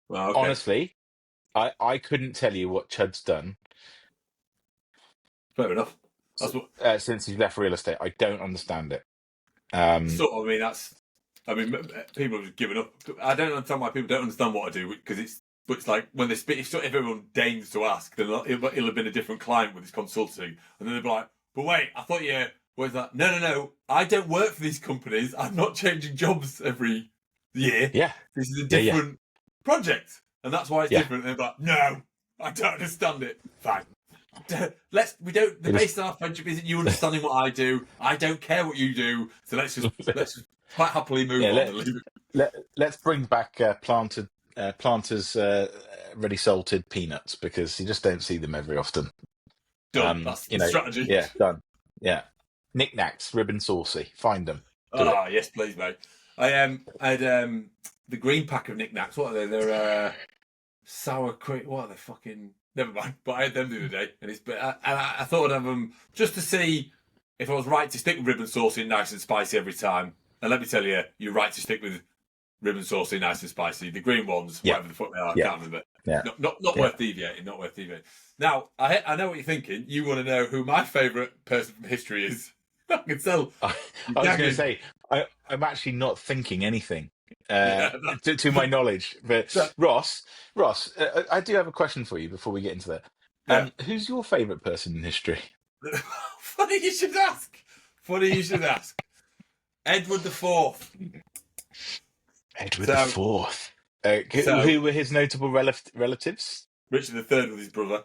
Well, okay, Honestly, I couldn't tell you what Chud's done fair enough. That's what. since he's left real estate. I don't understand it. Sort of. I mean, people have just given up. I don't understand why people don't understand what I do because but it's like when they spit. If everyone deigns to ask, then it'll have been a different client with this consultancy, and then they'll be like, "But wait, I thought you." Where's that? No. I don't work for these companies. I'm not changing jobs every year. Yeah, This is a yeah. different project, and that's why it's Yeah. different. And they're like, "No, I don't understand it." Fine. We don't. The It base of our friendship isn't you understanding what I do. I don't care what you do. So let's just quite happily move yeah. on and leave it Let's bring back planters ready salted peanuts because you just don't see them every often. done. That's the strategy. Yeah, done. Yeah, knickknacks, ribbon saucy. Find them. Do it. Ah, yes, please, mate. I had the green pack of knickknacks. What are they? They're sour cream. What are they? Fucking never mind. But I had them the other day, and I thought I'd have them just to see if I was right to stick with ribbon sauce in nice and spicy every time. And let me tell you, you're right to stick with ribbon sauce in nice and spicy. The green ones, Yeah. whatever the fuck they are, I Yeah. can't remember. Yeah. Not Yeah. worth deviating. Not worth deviating. Now I know what you're thinking. You want to know who my favourite person from history is. I can tell. I was going to say I'm actually not thinking anything Yeah, to my knowledge. But that- Ross, I do have a question for you before we get into that. yeah. Who's your favourite person in history? Funny you should ask. Funny you should ask. Edward the Fourth. Edward So- the Fourth. so- Who were his notable relatives? Richard the Third with his brother.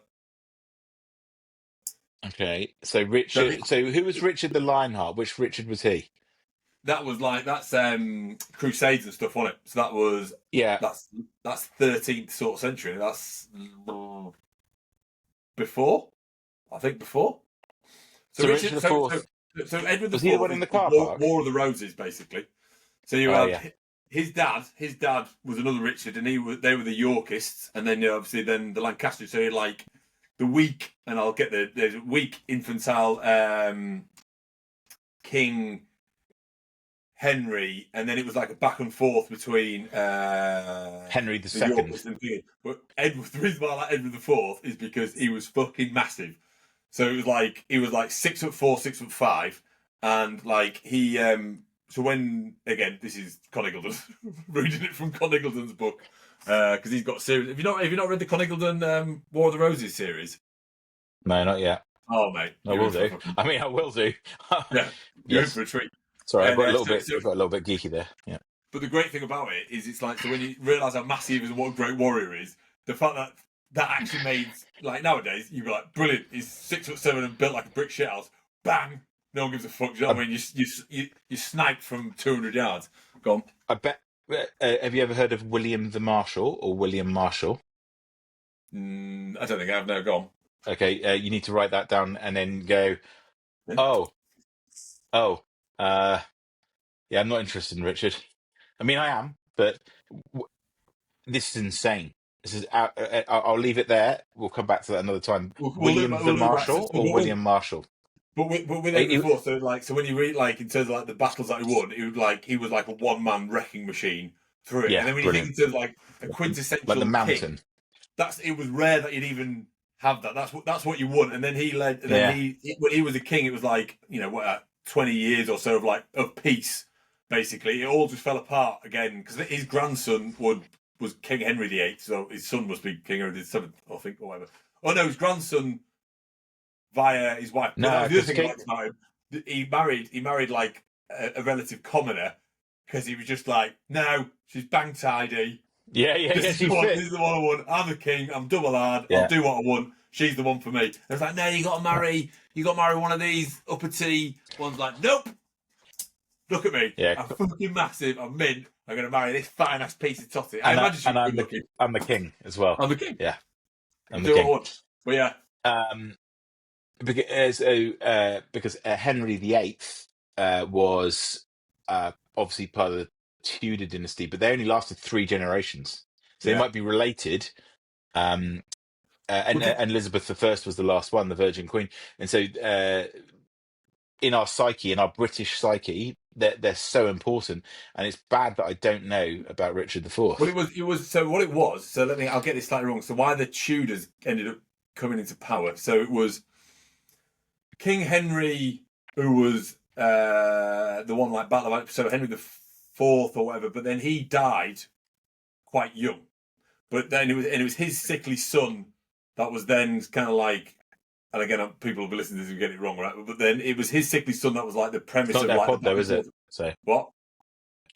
Okay, so Richard. So who was Richard the Lionheart? Which Richard was he? That was that's Crusades and stuff on it. So that was Yeah. that's 13th sort of century. That's before, I think before. So Richard the Fourth. So Edward the Was he the Fourth one in the car War, park? War of the Roses, basically. So you Oh, have his dad. His dad was another Richard, and they were the Yorkists, and then obviously then the Lancasters. So you're like the weak, and I'll get there's weak infantile King Henry, and then it was like a back and forth between Henry the the Second. Yorkists and King. But Edward, the reason why I like Edward the Fourth is because he was fucking massive. So it was like he was like 6'4", 6'5", and like he. So when again, this is Conningleton reading it from Conningleton's book because he's got a series. Have you not read the Conningleton War of the Roses series? No, not yet. Oh mate, I will do. I mean, I will do. Yeah, you're in for a treat. Sorry, I got a And, little so- bit. so- I got a little bit geeky there. Yeah. But the great thing about it is, it's like, so when you realise how massive and what a great warrior is, the fact that that actually made, like, nowadays you'd be like, brilliant, he's 6'7" and built like a brick shithouse. Bang, no one gives a fuck. Do you know what I, I mean? You sniped from 200 yards. Go on. I bet. Have you ever heard of William the Marshal or William Marshall? I don't think I have. No, go on. Okay, you need to write that down and then go. Yeah. Oh, oh, uh, yeah, I'm not interested in Richard. I mean, I am, but w- this is insane. This is. I'll leave it there. We'll come back to that another time. William the We'll look back to, Marshal or William Marshall? but with Eh, Edward the Fourth, so like, so when you read, like, in terms of like the battles that he won, he was like a one man wrecking machine through it. And yeah, then when you think brilliant. in terms of like a Like the quintessential king, Mountain. it was rare that you'd even have that. That's what you want. And then he led. And then Yeah. when he was a king, it was like, 20 years or so of like of peace. Basically, it all just fell apart again because his grandson was King Henry VIII, so his son must be King Henry VII, I think, or whatever. Oh no, his grandson via his wife. But that No, was the other because thing I liked about him. He married like a relative commoner because he was just like, no, she's bang tidy. yeah, yeah, This yeah. is the She one. This fit. is the one I want. I'm the king. I'm double hard. I'll Yeah, do what I want. She's the one for me. It's like, no, you got to marry. You got to marry one of these uppity ones. Like, nope. Look at me. yeah. I'm fucking massive. I'm mint. I'm going to marry this fine ass piece of totty. I And imagine she was good looking. I'm the king as well. I'm the king. Yeah, I'll I'm the do what I king. want. But yeah, Um, because Henry VIII was obviously part of the Tudor dynasty, but they only lasted 3 generations, so they yeah. might be related. Um, Well, and Elizabeth the First was the last one, the Virgin Queen, and so in our psyche, in our British psyche, they're so important, and it's bad that I don't know about Richard the Well, Fourth. it was. So what it was. So I'll get this slightly wrong. So why the Tudors ended up coming into power? So it was King Henry, who was the one like battle of, so Henry the Fourth or whatever. But then he died quite young. But then it was his sickly son that was then kind of like, and again, people will be listening to this and get it wrong, right? But then it was his sickly son that was like the It's premise not of their like the pod, back though, and is it? forth. So What?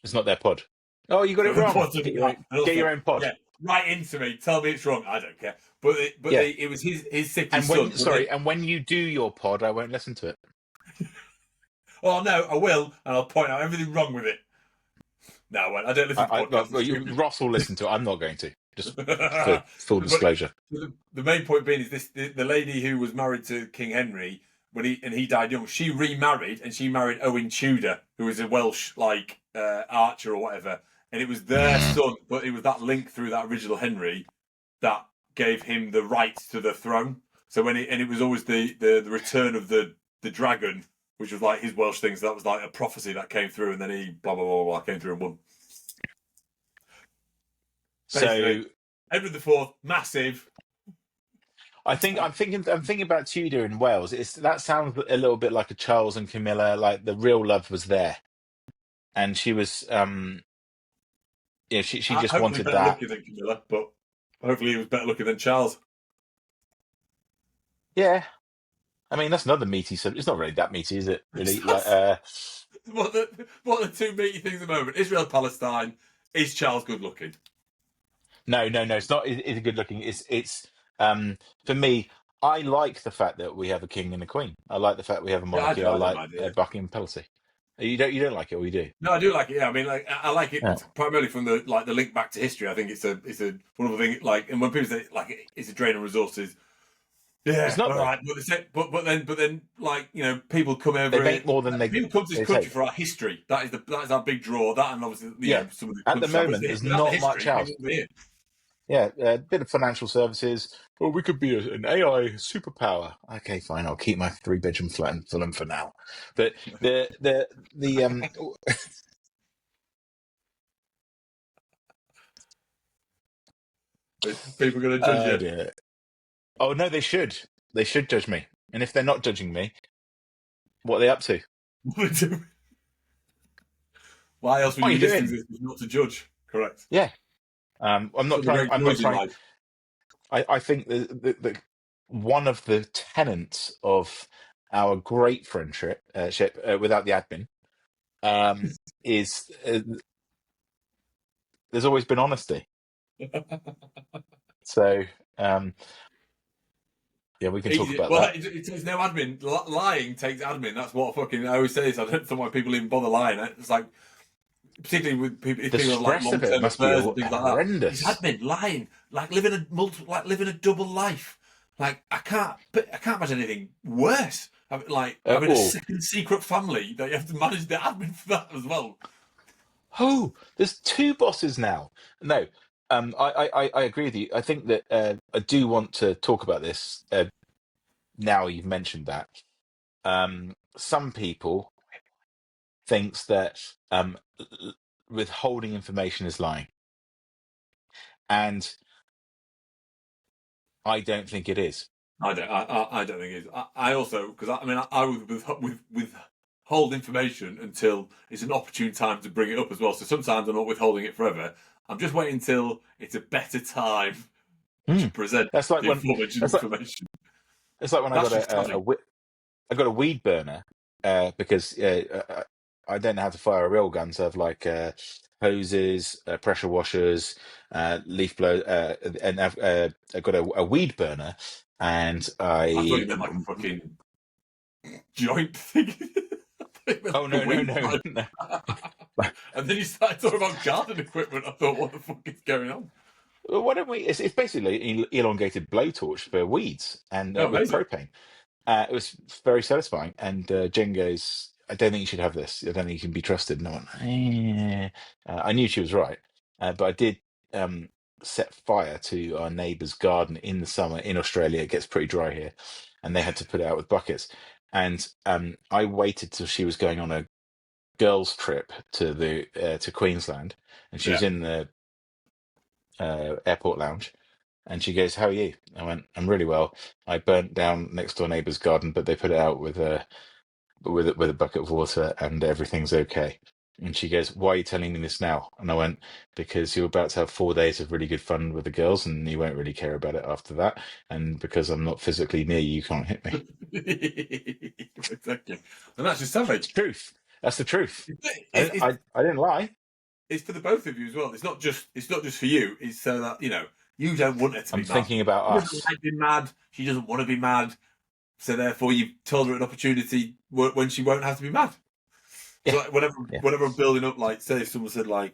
it's not their pod. Oh, you got it The wrong. pod of Get your that. own, And get also, your own pod. yeah, right into me. Tell me it's wrong. I don't care. But Yeah. it was his sickly And son. when But then, sorry, and when you do your pod, I won't listen to it. oh no, I will, and I'll point out everything wrong with it. No, I don't listen to podcasts. Well, It's stupid. Ross will listen to it. I'm not going to. Just for but full disclosure. the main point being is this: the lady who was married to King Henry when he died young, she remarried and she married Owen Tudor, who was a Welsh like archer or whatever, and it was their son, but it was that link through that original Henry that gave him the right to the throne. So it was always the return of the dragon, which was like his Welsh thing. So that was like a prophecy that came through, and then he blah blah blah blah came through and won. Basically, So Edward the Fourth, massive. I'm thinking about Tudor in Wales. That sounds a little bit like a Charles and Camilla. Like the real love was there, and she was yeah, she just Hopefully wanted better that. looking than Camilla, but hopefully he was better looking than Charles. Yeah, I mean that's another meaty. So it's not really that meaty, is it? Really, like What are the two meaty things at the moment? Israel-Palestine. Is Charles good looking? no. It's not. It's a good looking. For me. I like the fact that we have a king and a queen. I like the fact we have a Yeah, I monarchy. do. I I don't like mind it. Buckingham Palace. You don't like it, or you do? No, I do like it. Yeah, I mean, like I like it Yeah. primarily from the link back to history. I think it's a wonderful thing. Like, and when people say like it's a drain on resources, It's yeah, not all though. right. But then like people come They over make it. more than People come to this they country take. for our history. That is our big draw. That and obviously Yeah. some of the At the countryside. moment, there's Without the not much history, else. people won't be here. Yeah, a bit of financial services. Well, we could be an AI superpower. Okay, fine. I'll keep my 3 bedroom flat in Fulham for now. But the People are going to judge oh you. dear. Oh no, they should. They should judge me. And if they're not judging me, what are they up to? Why else would What are you you be listening doing? to this if not to judge? Correct. Yeah. I'm not Some of the trying. great I'm not joys in trying. life. I think the one of the tenets of our great friendship, without the admin, is there's always been honesty. So yeah, we can talk Easy. about Well, that. it takes no admin. Lying takes admin. That's what fucking I always say. This. I don't know why people even bother lying. It's like, particularly with people, if The people have like stress long of it term must be affairs and things like that. It's horrendous. admin, lying, like living a double life. Like I can't imagine anything worse. Like having a Well, second secret family that you have to manage the admin for that as well. oh, there's two bosses now. No, I agree with you. I think that I do want to talk about this. Now you've mentioned that, some people thinks that withholding information is lying, and I don't think it is. I don't think it is. I also because I would withhold information until it's an opportune time to bring it up as well. So sometimes I'm not withholding it forever. I'm just waiting until it's a better time Hmm. to present That's like the when aforementioned that's like information. it's like when I That's got just savvy. I got a weed burner because I don't know how to fire a real gun, so I've like hoses, pressure washers, leaf blow, and I've got a weed burner, and I thought I you meant like a fucking joint thing. I thought you meant oh like a no weed pipe. no. And then you started talking about garden equipment. I thought, what the fuck is going on? Well, why don't we? It's basically an elongated blowtorch for weeds and Oh, with amazing. propane. It was very satisfying. And Jen goes, I don't think you should have this. I don't think you can be trusted. And I went, eh. I knew she was right. But I did um, set fire to our neighbour's garden in the summer in Australia. It gets pretty dry here. And they had to put it out with buckets. And I waited till she was going on a girls' trip to Queensland. And she was Yeah. in the airport lounge. And she goes, "How are you?" I went, "I'm really well. I burnt down next door neighbour's garden, but they put it out with a bucket of water, and everything's okay." And she goes, "Why are you telling me this now?" And I went, "Because you're about to have 4 days of really good fun with the girls, and you won't really care about it after that. And because I'm not physically near you, you can't hit me." Exactly. And that's just savage. It's truth. That's the truth. It's, it's, I didn't lie. it's for the both of you as well. It's not just for you. It's so that you don't want her to I'm be mad. thinking about She doesn't us. like being mad. She doesn't want to be mad. So therefore, you've told her an opportunity when she won't have to be mad. So Yeah, like yeah, whenever I'm building up, like say if someone said like,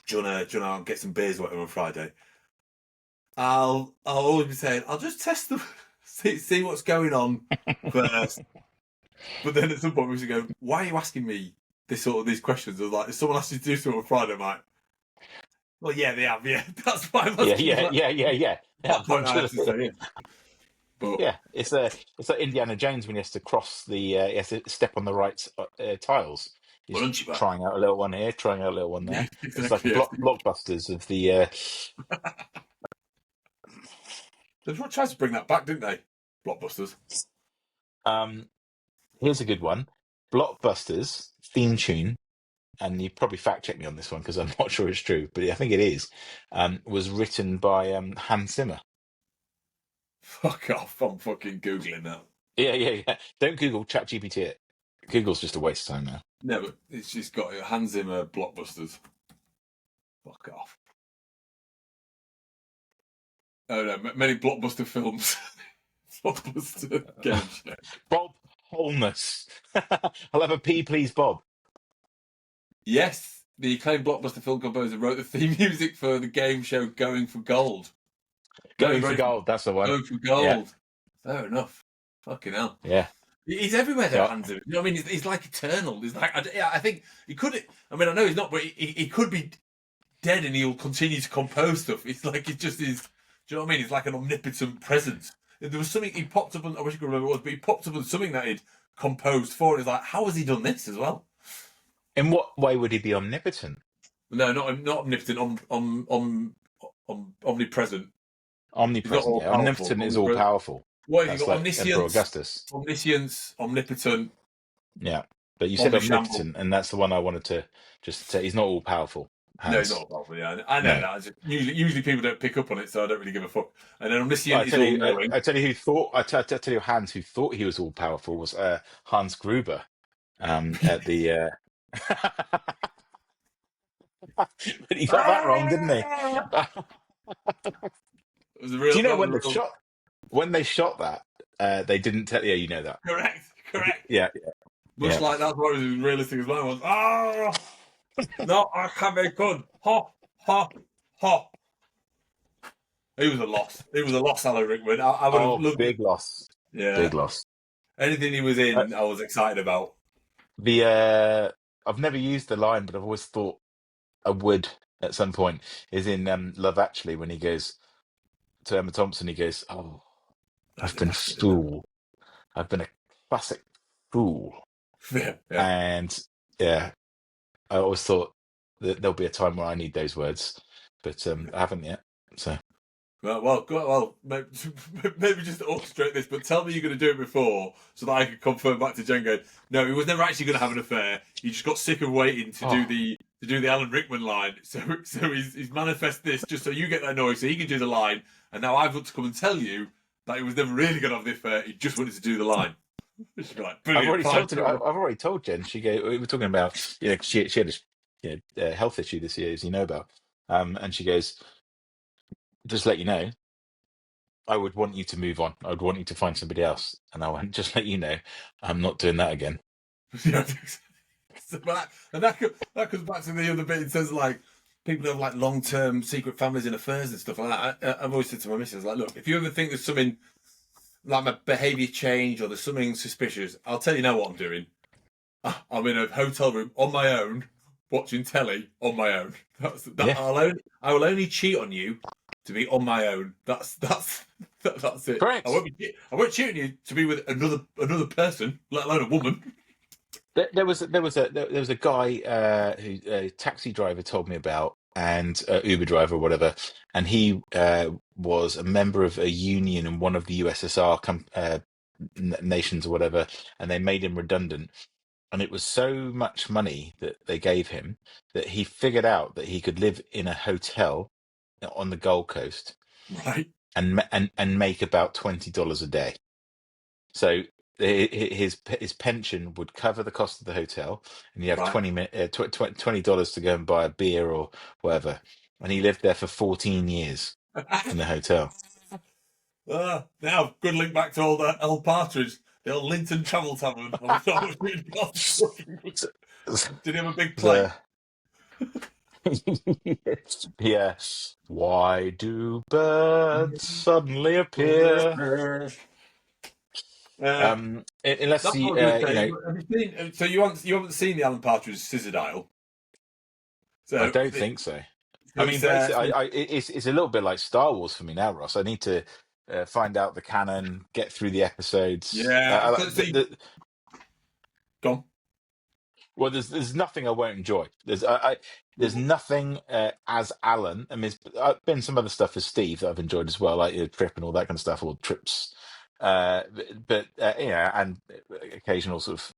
do you wanna get some beers or whatever on Friday? I'll always be saying I'll just test them, see what's going on first. But then at some point we should go, why are you asking me these questions? I was like, if someone asks you to do something on Friday, I'm like, well, yeah, they have, yeah. That's why I'm yeah, asking you. yeah, Like, yeah, yeah, yeah. at Yeah, that point, I have to absolutely. say yes. But Yeah, it's like Indiana Jones when he has to cross he has to step on the right tiles. well, He's aren't you, man? trying out a little one here, trying out a little one Yeah, there. It's like exactly. Yes. blockbusters of the. They tried to bring that back, didn't they? Blockbusters. Um, Here's a good one: Blockbusters theme tune, and you probably fact check me on this one because I'm not sure it's true, but I think it is. Was written by Hans Zimmer. Fuck off! I'm fucking googling that. Yeah, yeah, yeah. Don't Google ChatGPT it. Google's just a waste of time now. No, but it's just got Hans Zimmer blockbusters. Fuck off. Oh no, many blockbuster films. Blockbuster game show. Bob Holness. I'll have a pee, please, Bob. Yes, the acclaimed blockbuster film composer wrote the theme music for the game show Going for Gold. No, he Going for wrote gold. That's the one. Going for Yeah, Gold. Fair enough. Fucking hell. yeah, He's everywhere though, yeah. Hans Zimmer. You know what I mean? He's like eternal. He's like, yeah, I think he could. I mean, I know he's not, but he could be dead and he'll continue to compose stuff. It's like it just is. Do you know what I mean? It's like an omnipotent presence. There was something he popped up on. I wish I could remember what it was, but he popped up on something that he'd composed for. It's like, how has he done this as well? In what way would he be omnipotent? No, not omnipotent. Omnipresent. He's not Omnipresent. all Yeah, powerful. omnipotent is all Omnipresent. powerful. What have you That's got? like Emperor Omniscience, Augustus. omnipotent, Yeah, but you said omnishamble. omnipotent, and that's the one I wanted to just say. He's not all powerful, No, he's not Hans. all powerful. Yeah, I know No. that. Usually people don't pick up on it, so I don't really give a fuck. And then Well, omniscient is all knowing. I tell you who thought. I tell you, Hans, who thought he was all powerful was Hans Gruber. At the But he got that wrong, didn't he? It was a Do real. you know That was a real. when they shot that? They didn't tell you. You know that. Correct. Correct. Yeah, Much yeah. like that's what was as realistic as mine was. Oh no, I can't be good. Ha ha ha. He was a loss. He was a loss, Alan Rickman. I would have Oh, loved it. big loss. Yeah. Big loss. Anything he was Uh, in, I was excited about. the I've never used the line, but I've always thought I would at some point. Is in Love Actually when he goes to Emma Thompson. He goes, "Oh, I I've did been a ask it, didn't fool. I've been a classic fool." I? Yeah, yeah. And yeah, I always thought that there'll be a time where I need those words, but I haven't yet. So Well, maybe just orchestrate this, but tell me you're going to do it before so that I can confirm back to Jen going, no, he was never actually going to have an affair. He just got sick of waiting to do oh, the Alan Rickman line. So he's manifest this just so you get that noise so he can do the line. And now I've got to come and tell you that he was never really going to have the affair. He just wanted to do the line. She'd be like, I've brilliant, already fine. told I've already told Jen. She go. We were talking about she had a health issue this year, as you know about. And she goes, just let you know, I would want you to move on. I would want you to find somebody else. And I went, just let you know, I'm not doing that again. That comes back to the other bit. It says like people have like long term secret families and affairs and stuff like that. I've always said to my missus, like, look, if you ever think there's something like my behaviour change or there's something suspicious, I'll tell you now what I'm doing. I'm in a hotel room on my own, watching telly on my own. Yeah, I will only cheat on you to be on my own. That's it. correct. I won't cheat on you to be with another person, let alone a woman. There was a guy who a taxi driver told me about, and Uber driver or whatever, and he was a member of a union in one of the USSR nations or whatever, and they made him redundant. And it was so much money that they gave him that he figured out that he could live in a hotel on the Gold Coast Right. and make about $20 a day. So his pension would cover the cost of the hotel, and you have Right. $20 to go and buy a beer or whatever. And he lived there for 14 years in the hotel. Now, good link back to old old Partridge, the old Linton Travel Tavern. I was really So, Did he have a big plate? so- yeah. Why do birds suddenly appear? Uh, Unless that's what I you, was going to you say. know, Have you seen? So you haven't seen the Alan Partridge Scissor Dial? I So, don't think so. I mean, it's basically, it's a little bit like Star Wars for me now, Ross. I need to find out the canon, get through the episodes. yeah. So, gone. Well, there's nothing I won't enjoy. There's nothing as Alan. I mean, there's been some other stuff as Steve that I've enjoyed as well, like Trip and all that kind of stuff, or Trips. And occasional sort of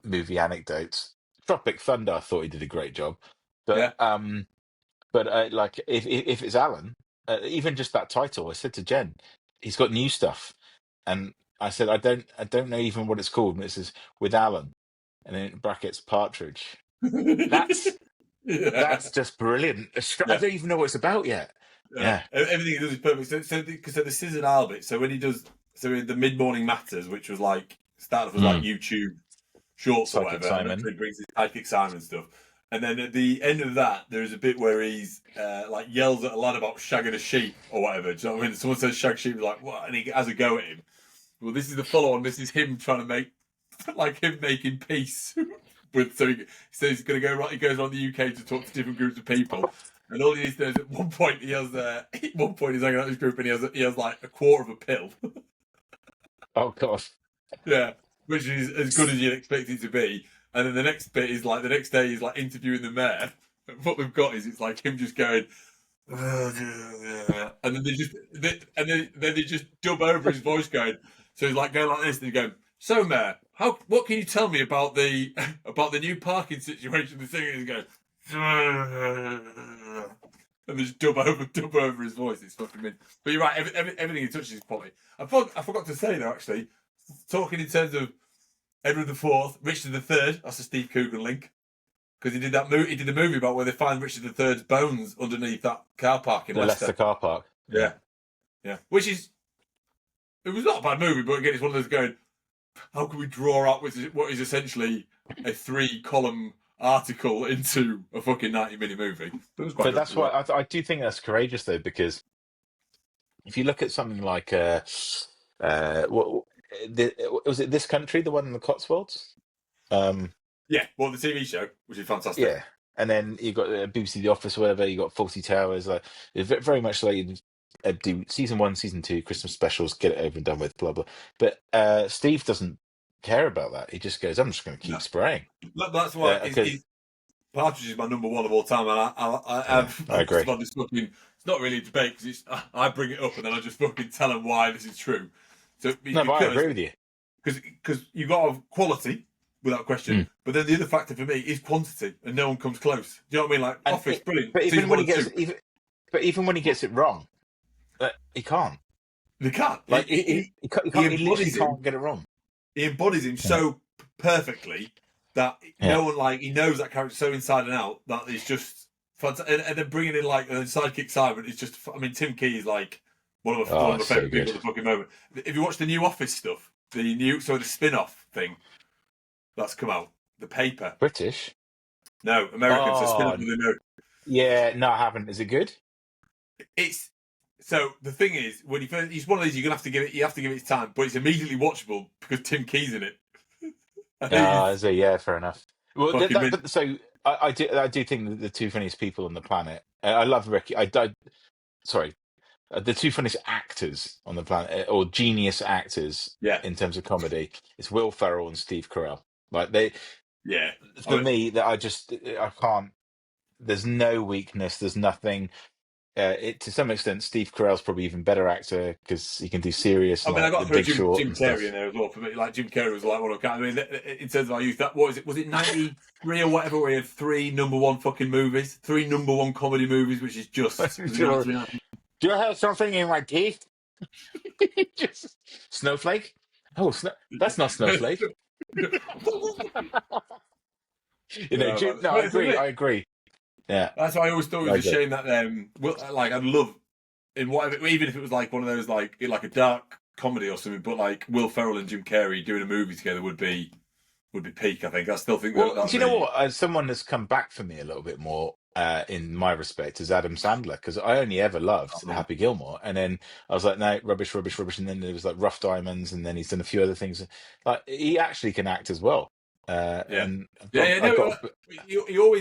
movie anecdotes. Tropic Thunder, I thought he did a great job, but Yeah. like if it's Alan, even just that title, I said to Jen, he's got new stuff, and I said I don't know even what it's called, and it says with Alan, and then in brackets Partridge. That's Yeah. that's just brilliant. I Yeah. don't even know what it's about yet. Yeah. Yeah. Everything he does is perfect. So the Scissor Dial bit. So when he does, so in the Mid Morning Matters, which was like started off as like Mm. YouTube shorts or Psychic whatever, and then Simon. he brings his sidekick Simon stuff. And then at the end of that, there is a bit where he's like yells at a lad about shagging a sheep or whatever. Do you know what I mean? Someone says shag sheep, he's like, what? And he has a go at him. Well, this is the follow on. This is him trying to make, like him making peace with. So he's going to go right. He goes around the UK to talk to different groups of people. And all he needs to know is at one point he has, at one point he's hanging out with this group and he has like a quarter of a pill. Oh God. Yeah, which is as good as you'd expect it to be. And then the next bit is like the next day he's like interviewing the mayor. And what they've got is it's like him just going, and then then they just dub over his voice going. So he's like going like this, and he's going, "So mayor, what can you tell me about the about the new parking situation?" The thing is going, and they just dub over his voice. It's fucking mean. But you're right. Everything he touches is quality. I forgot to say though, actually, talking in terms of Edward IV, Richard III. That's a Steve Coogan link. because he did that movie. He did the movie about where they find Richard III's bones underneath that car park in The Leicester Leicester. car park. Yeah, yeah. Which is, it was not a bad movie, but again, it's one of those going, how can we draw out what is essentially a 3-column article into a fucking 90-minute movie? It was quite But good. that's why I do think that's courageous, though, because if you look at something like what was it? This Country, the one in the Cotswolds. Yeah, well, the TV show, which is fantastic. Yeah, and then you got BBC The Office, or whatever. You got Fawlty Towers. Like it's very much like do season 1, season 2, Christmas specials, get it over and done with, blah blah. But Steve doesn't care about that. He just goes, "I'm just going to keep No, spraying." that's why Because Partridge is my number one of all time, and yeah, I I've just agree. had this fucking. It's not really a debate because I bring it up and then I just fucking tell them why this is true. So No, but I agree with you. because you got to have quality without question, Mm. but then the other factor for me is quantity, and no one comes close. Do you know what I mean? Like And Office, brilliant. but Season even one when he and gets two, even when he gets it wrong, he can't. they can't. Like he can't. He literally Embodies him. can't get it wrong. He embodies him Yeah. so perfectly that Yeah. no one he knows that character so inside and out that it's just fantastic. And then bringing in like a sidekick Simon is just. I mean, Tim Key is like one of my So favorite people good. at the fucking moment. If you watch the new Office stuff, the spin-off thing that's come out, the paper. British. No, American. So spin-off Oh, of the American. yeah. No, I haven't. Is it good? It's so the thing is when he's one of these you're gonna have to give it. You have to give it its time, but it's immediately watchable because Tim Key's in it. And he's So yeah, fair enough. Well, fucking mint. but so I do think that the two funniest people on the planet. I love Ricky. Sorry, the two funniest actors on the planet, or genius actors Yeah, in terms of comedy, it's Will Ferrell and Steve Carell. Like they, yeah. for me, that I can't. There's no weakness. There's nothing. To some extent, Steve Carell's probably even better actor because he can do serious, I mean, I like got The to throw Big Short Jim and Carrey in stuff. there as well for me. Like Jim Carrey was like one of. I mean, in terms of our youth, that was it 93 or whatever? Where he had 3 number one fucking movies, 3 number one comedy movies, which is just. Do you have something in my teeth? Just Snowflake? Oh, that's not Snowflake. Yeah, man. No, I But it's a agree. bit. I agree. Yeah, That's why I always thought it I was a agree. shame that like I'd love in whatever, even if it was like one of those like a dark comedy or something, but like Will Ferrell and Jim Carrey doing a movie together would be peak. I think I still think that Well, that'd do you know be. what? As someone that's come back for me a little bit more in my respect is Adam Sandler, because I only ever loved Oh, Happy Gilmore, and then I was like, no, rubbish, rubbish, rubbish, and then there was like Rough Diamonds, and then he's done a few other things. Like he actually can act as well, yeah, and yeah, yeah. I've No, got a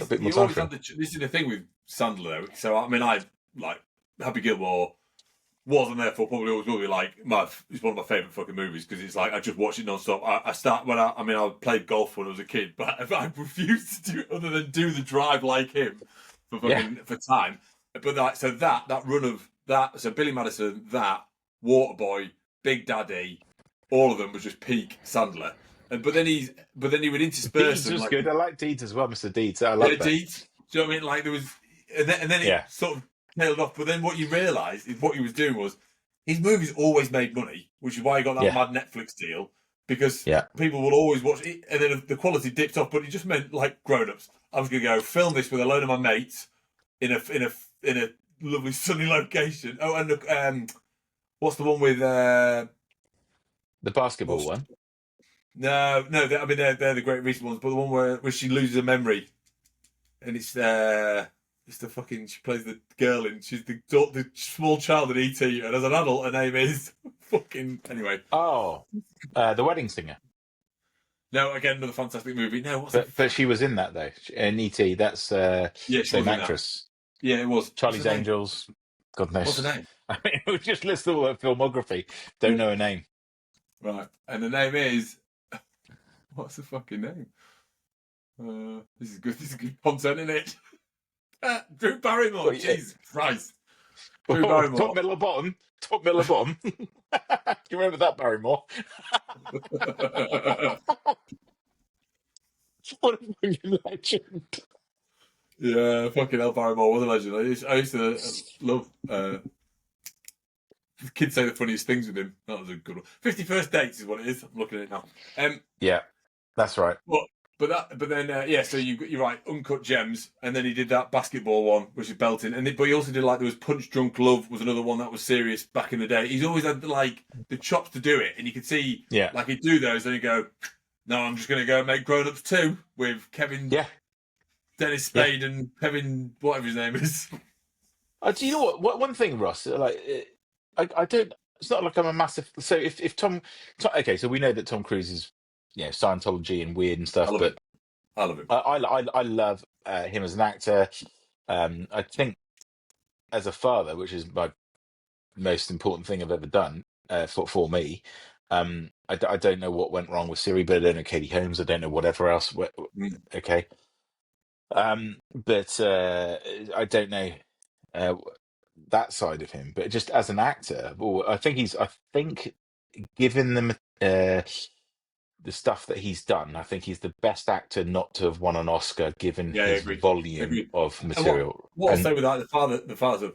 bit more you time always for have him. this is the thing with Sandler though. So I mean, I like Happy Gilmore was and therefore probably always will be like it's one of my favorite fucking movies because it's like I just watch it non-stop. I start when I played golf when I was a kid, but I refused to do other than do the drive like him Yeah, for time. But like so that run of that, so Billy Madison, that Waterboy, Big Daddy, all of them was just peak Sandler. And but then he would intersperse Deeds them was like good. I like Deeds as well, Mr. Deeds. I yeah, love that. Deeds. Do you know what I mean? Like there was, and then it Yeah, sort of tailed off. But then what you realise is what he was doing was his movies always made money, which is why he got that yeah, mad Netflix deal because yeah. people will always watch it. And then the quality dipped off, but it just meant like grown-ups. I was going to go film this with a load of my mates in a lovely sunny location. Oh, and what's the one with The basketball what's one. no, I mean they're the great recent ones, but the one where she loses her memory and it's the fucking she plays the girl in she's the small child in ET and as an adult her name is fucking anyway. Oh, The Wedding Singer. No, again another fantastic movie. No, what's the But fuck? she was in that though. In ET, that's Yeah, she same was in that. actress. Yeah, it was. What's Charlie's her name? Angels. God What's her knows. name? I mean, we just list all her filmography. Don't know her name. Right, and the name is what's the fucking name? This is good. This is good content, isn't it? Drew Barrymore. Well, Jesus Christ, Drew oh, top, Barrymore. middle, or bottom. Top, middle, or bottom. Do you remember that, Barrymore? What a fucking legend. Yeah, fucking hell, Barrymore was a legend. I used to love. Kids say the funniest things with him. That was a good one. 51st Dates is what it is. I'm looking at it now. Yeah, that's right. But but then yeah. So you're right. Uncut Gems, and then he did that basketball one, which is belting. But he also did like there was Punch Drunk Love was another one that was serious back in the day. He's always had like the chops to do it, and you could see Yeah, like he'd do those, and he'd go, "No, I'm just going to go make Grown Ups 2 with Kevin yeah, Dennis yeah. Spade and Kevin whatever his name is." Do you know what? One thing, Ross. I don't. It's not like I'm a massive. So if okay, so we know that Tom Cruise is, Scientology and weird and I stuff, love him. but I love him. I love him as an actor. I think as a father, which is my most important thing I've ever done for me. I don't know what went wrong with Siri, but I don't know Katie Holmes. I don't know whatever else. Mm. Okay, but I don't know uh, that side of him. But just as an actor, well, I think given the stuff that he's done, I think he's the best actor not to have won an Oscar given Yeah, his agreed. volume Agreed. of And material. what I'll And say with that, the father of,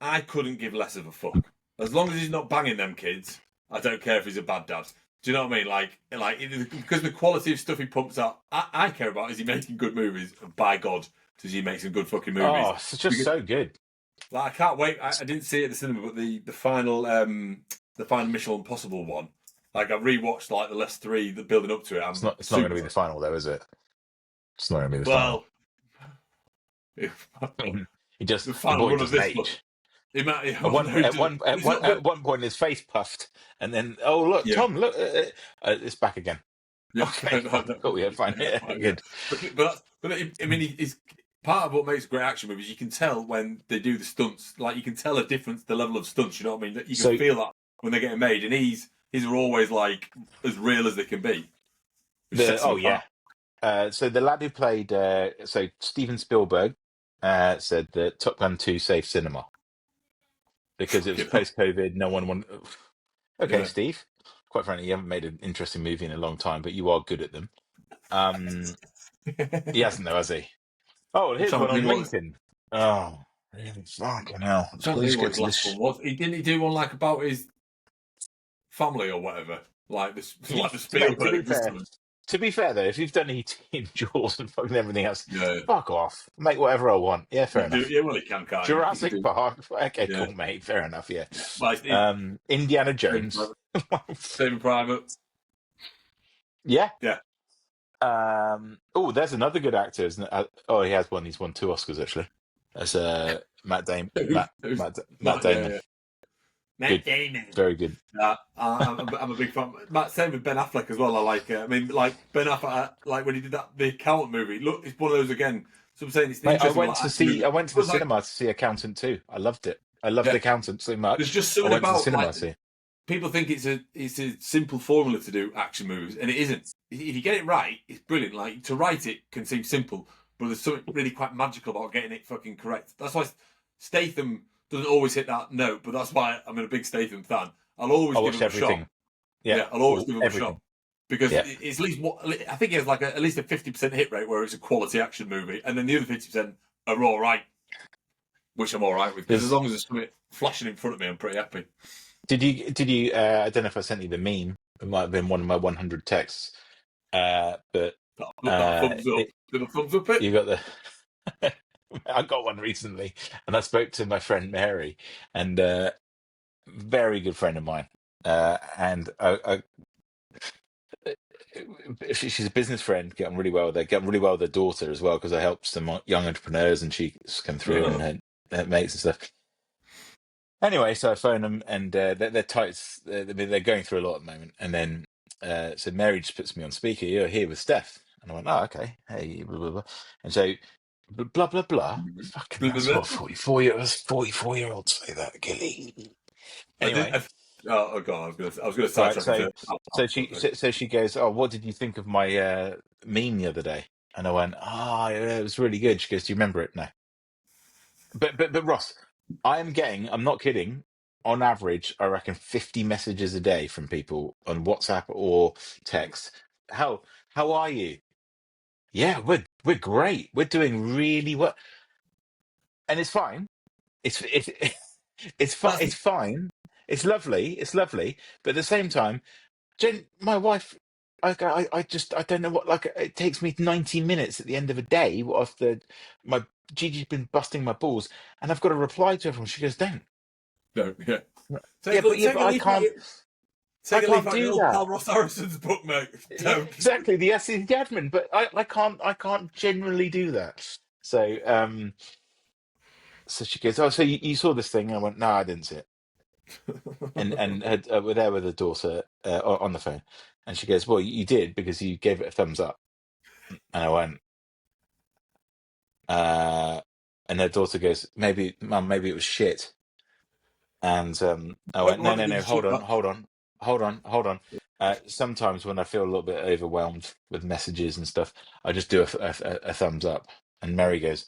I couldn't give less of a fuck. As long as he's not banging them kids, I don't care if he's a bad dad. Do you know what I mean? Because the quality of stuff he pumps out, I care about is he making good movies. And by God, does he make some good fucking movies? it's just Because so good. like, I can't wait. I didn't see it at the cinema, but the final Mission Impossible one. Like I rewatched like the last three that building up to it. It's I'm not going to super. be the final, though, is it? It's not going to be the final. Well, if, I mean, the the final boy run of doesn't this one. age. It might, At one no, he doesn't. It's not, at but one point, his face puffed, and then look, yeah, Tom, look, it's back again. yeah, Okay, fine, cool, yeah, fine, yeah, yeah, fine, yeah. good. I mean, he's part of what makes great action movies. You can tell when they do the stunts. Like you can tell a difference, the level of stunts. You know what I mean? That you can So feel that when they're getting made, and his are always like as real as they can be, which sets them yeah, apart. so the lad who played so Steven Spielberg said that Top Gun 2 saved cinema because it was Fucking hell. post COVID. No one wanted. Okay, Yeah. Steve. Quite frankly, you haven't made an interesting movie in a long time, but you are good at them. Um, he hasn't though, has he? Oh, well, I'm here's trying one to on think what LinkedIn. Oh, really? Fucking hell. I'm trying to Please think what get his to last one this. was. He didn't he do one like about his family or whatever, like this, like the Mate, Spielberg. to be fair though, if you've done ET and Jaws and fucking everything else, Yeah, fuck off. Make whatever I want. Yeah, fair you can do. enough. Yeah, well, he can, can't he? He can Jurassic do. Park. Okay, Yeah, cool, mate. Fair enough. Yeah. yeah. Well, it's Indiana Saving Jones. Private. Saving Private. Yeah. Yeah. Oh, there's another good actor, isn't it? Oh, he has one. He's won two Oscars actually. That's Matt Damon. Who's Matt Yeah, Damon. yeah. Matt Good. Damon. Very good. I'm a big fan. Same with Ben Affleck as well. I like. I mean, like Ben Affleck, like when he did the Accountant movie. Look, it's one of those again. So I'm saying it's Mate, interesting with like action movies. I went to the But like, cinema to see Accountant too. I loved it. I loved yeah, Accountant so there's much. just I something went to the about cinema like to see it. people think it's a simple formula to do action movies, and it isn't. If you get it right, it's brilliant. Like to write it can seem simple, but there's something really quite magical about getting it fucking correct. That's why Statham doesn't always hit that note, but that's why I'm a big Statham fan. I'll I always give watched him a shot. everything. Yeah, Yeah, I'll always give him a shot everything. because Yeah. it's at least what I think he has like at least a 50% hit rate where it's a quality action movie, and then the other 50% are all right, which I'm all right with because as There's, long as there's something flashing in front of me, I'm pretty happy. did you, I don't know if I sent you the meme. It might have been one of my 100 texts. But That thumbs up. Did a thumbs up it? you got the, I got one recently and I spoke to my friend Mary and, very good friend of mine. And she's a business friend, getting really well with her, getting really well with her daughter as well, because I helped some young entrepreneurs and she's come through and her mates and stuff. Anyway, so I phone them and they're tight. They're going through a lot at the moment. And then so Mary just puts me on speaker. You're here with Steph, and I went, "Oh, okay. Hey, blah blah blah." And so blah blah blah. Fucking that's what 44-year-olds say that, Gilly. I did. Anyway, Oh god, I was gonna right. sidetrack into. So she goes, "Oh, what did you think of my meme the other day?" And I went, "Ah, yeah, it was really good." She goes, "Do you remember it?" No. But Ross, I'm not kidding. On average, I reckon 50 messages a day from people on WhatsApp or text. How are you? Yeah, we're great. We're doing really well. And it's fine. It's it's fine. That's It's fine. It's lovely. It's lovely. But at the same time, my wife. I don't know what. Like, it takes me 90 minutes at the end of a day. What if my Gigi's been busting my balls, and I've got to reply to everyone. She goes, "Don't." No, yeah. Yeah, Take but a leaf out. I Take a leaf can't out of your do old that. pal Ross Harrison's book, mate. Yeah, Don't. exactly. The S is admin, but I can't generally do that. So, so she goes, "Oh, so you saw this thing?" And I went, "No, I didn't see it." And we're there with her daughter on the phone, and she goes, "Well, you did because you gave it a thumbs up." And I went, uh, and her daughter goes, "Maybe, Mum, maybe it was shit." And I went, What "No, did no, you no, shoot back? hold on. Sometimes when I feel a little bit overwhelmed with messages and stuff, I just do a thumbs up." And Mary goes,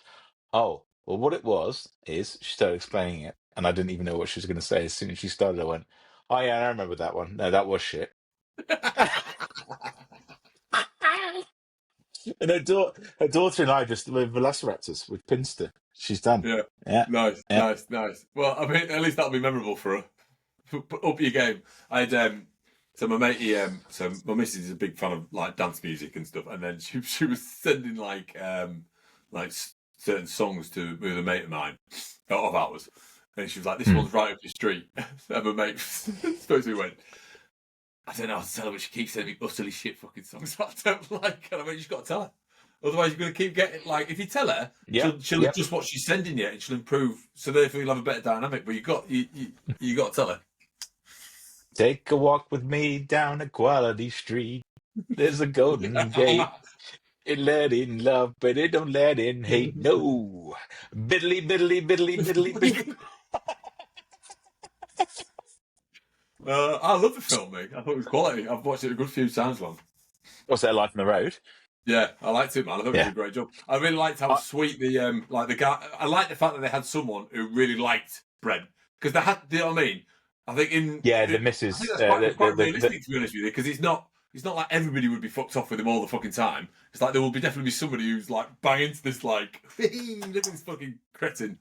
"Oh, well, what it was is," she started explaining it, and I didn't even know what she was going to say. As soon as she started, I went, "Oh yeah, I remember that one. No, that was shit." And her daughter and I just were velociraptors with Pinster. She's done. Yeah. Yeah, Nice, yeah. nice, nice. Well, I mean, at least that'll be memorable for her. Up your game. I had so my mate, so my missus is a big fan of like dance music and stuff, and then she was sending like certain songs to with a mate of mine of ours, and she was like, "This Hmm. one's right up your street." And my mate supposedly went, "I don't know how to tell her, but she keeps sending me utterly shit fucking songs that I don't like." And I went, "You just got to tell her. Otherwise, you're going to keep getting like if you tell her, Yep, she'll yep. adjust what she's sending you, and she'll improve. So therefore, you'll have a better dynamic. But you got to tell her." Take a walk with me down Equality Street. There's a golden gate. It let in love, but it don't let in hate. No. Biddly, biddly, biddly, biddly, biddly. I love the film, mate. I thought it was quality. I've watched it a good few times, man. What's that like on the road? Yeah, I liked it, man. I thought it did Yeah. a great job. I really liked how I, sweet the guy. I liked the fact that they had someone who really liked bread because they had. Do you know what I mean? I think yeah, I think missus, that's quite it's quite the realistic to be honest with you because it's not like everybody would be fucked off with him all the fucking time. It's like there will be definitely be somebody who's like bang into this like look at this fucking cretin.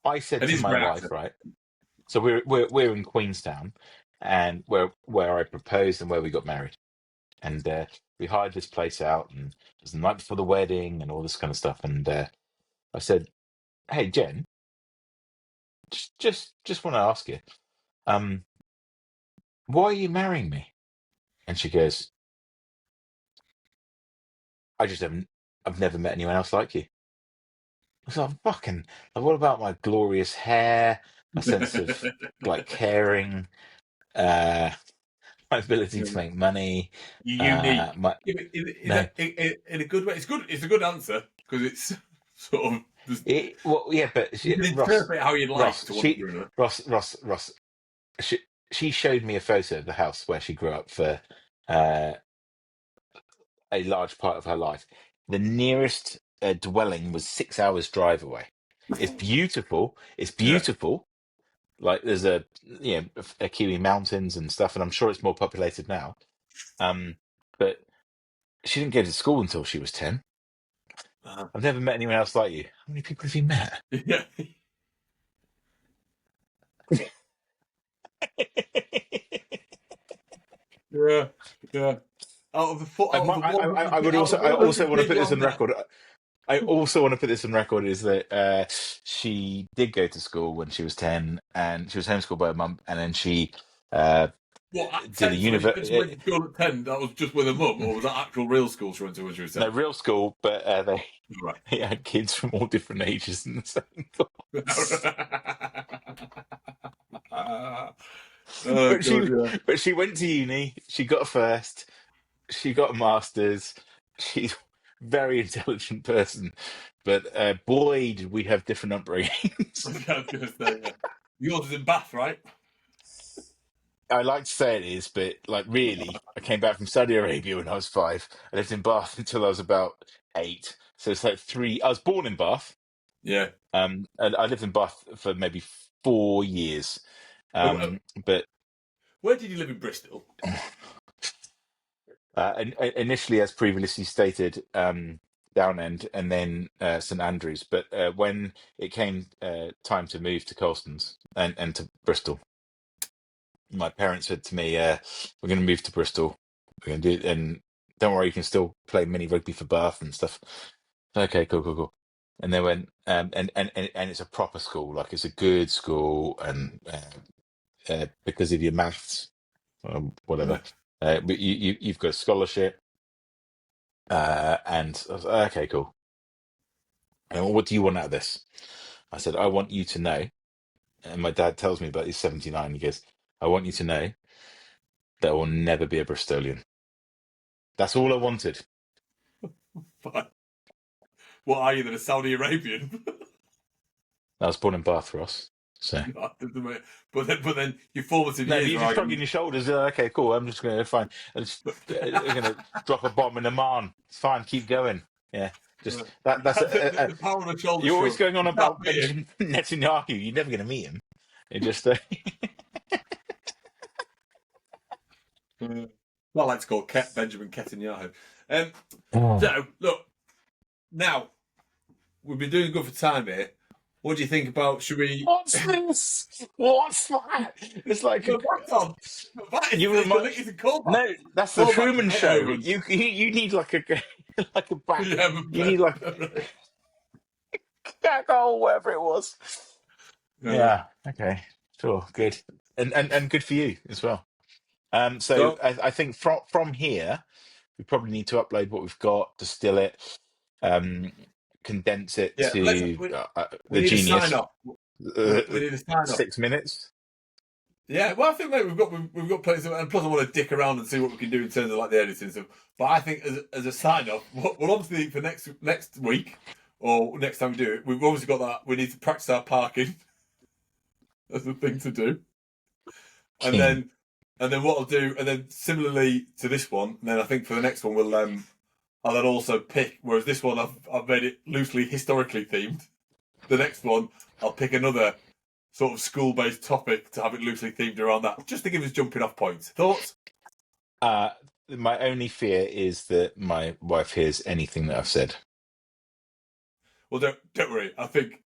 I said And to he's a my great wife, actor. right? So we're in Queenstown, and where I proposed and where we got married, and we hired this place out, and it was the night before the wedding and all this kind of stuff. And I said, "Hey, Jen, just want to ask you, um, why are you marrying me?" And she goes, "I just haven't. I've never met anyone else like you." I was like, "Fucking, like, what about my glorious hair, my sense of like caring, uh, my ability to make money, Unique. my no." In a good way. It's good. It's a good answer because it's sort of Well, yeah, but you she, can interpret how you'd like Ross, to want to do it. Ross, she, she showed me a photo of the house where she grew up for uh, a large part of her life. The nearest dwelling was 6 hours drive away. It's beautiful. It's Yeah. beautiful. Like there's a Kiwi mountains and stuff, and I'm sure it's more populated now. But she didn't go to school until she was 10. Uh, I've never met anyone else like you. How many people have you met? yeah. Yeah. Yeah. I Out of also every want to kid put you this have on met. record. I also want to put this on record is that she did go to school when she was 10, and she was homeschooled by her mum, and then she uh, What at did a 10? So when she went university, to school at 10, that was just with her mum, or was that actual real school she went to when she was no 10? real school, but Right. they had kids from all different ages in the same class. Oh But god, she yeah. but she went to uni. She got a first. She got a master's. She's a very intelligent person, but boy, did we have different upbringings. I was gonna say, yeah. Yours is in Bath, right? I like to say it is, but like really, I came back from Saudi Arabia when I was 5. I lived in Bath until I was about 8. So it's like three. I was born in Bath. Yeah. And I lived in Bath for maybe 4 years. Uh, uh, But Where did you live in Bristol? initially, as previously stated, Downend and then St Andrews. But when it came time to move to Colston's and to Bristol, my parents said to me, "We're going to move to Bristol. we're going to do it, and don't worry, you can still play mini rugby for Bath and stuff. Okay, cool. And they went, and it's a proper school, like it's a good school, and because of your maths, whatever, but you've got a scholarship, and I was like, okay, cool. And what do you want out of this? I said, I want you to know, and my dad tells me about he's 79. He goes, I want you to know that I will never be a Bristolian. That's all I wanted. What are you then, a Saudi Arabian? I was born in Bath, Ross. So but then your formative no, but years you're are just arguing. shrugging your shoulders. Okay, cool. I'm just going to find. I'm going to drop a bomb in Oman. It's fine. Keep going. Yeah, just that. That's The power on the shoulder you're always shrug. going on You can't about beat him. Benjamin Netanyahu. You're never going to meet him. It just. I like to call Benjamin Netanyahu. Oh. So look, now we've been doing good for time here. What do you think about? Should we? What's this? What's that? It's like No, that's on. you remind. It's a callback. No, that's the Callback to Truman Show. Beethoven. You need like a like a back. Yeah, You need like right. back hole, whatever it was. Yeah. Okay. Sure. Good. And good for you as well. So So I think from here we probably need to upload what we've got, distill it, um, condense it yeah, to we the need a sign genius. off. Uh, We need a sign off. 6 minutes. Yeah, well, I think mate, we've got plenty of, and plus I want to dick around and see what we can do in terms of like the editing stuff. But I think as a sign off, well, obviously for next week or next time we do it, we've obviously got that we need to practice our parking. That's the thing to do, and King. then what I'll do, and then similarly to this one, and then I think for the next one we'll I'll then also pick. Whereas this one I've made it loosely historically themed. The next one I'll pick another sort of school-based topic to have it loosely themed around that, just to give us jumping off points. Thoughts? My only fear is that my wife hears anything that I've said. Well, don't worry. I think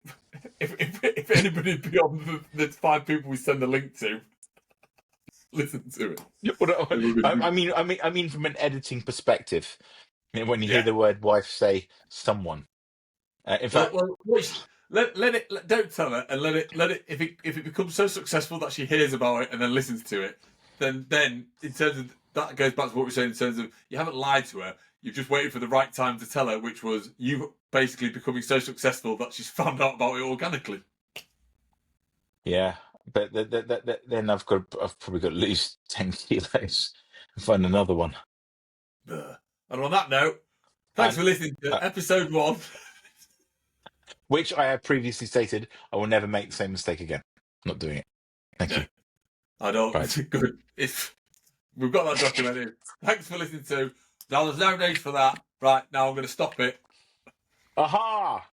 if anybody beyond the 5 people we send the link to listen to it, I mean, from an editing perspective, when you hear yeah. the word "wife," say "someone." In fact, Don't tell her, and let it. If it becomes so successful that she hears about it and then listens to it, then in terms of that goes back to what we're saying in terms of you haven't lied to her. You've just waited for the right time to tell her, which was you basically becoming so successful that she's found out about it organically. yeah, but then I've probably got to lose 10 kilos and find another one. And on that note, thanks And for listening to episode 1. which I have previously stated, I will never make the same mistake again. I'm not doing it. Thank you. I don't. Right. Good. We've got that documented. Thanks for listening to. Now there's no days for that. Right now I'm going to stop it. Aha!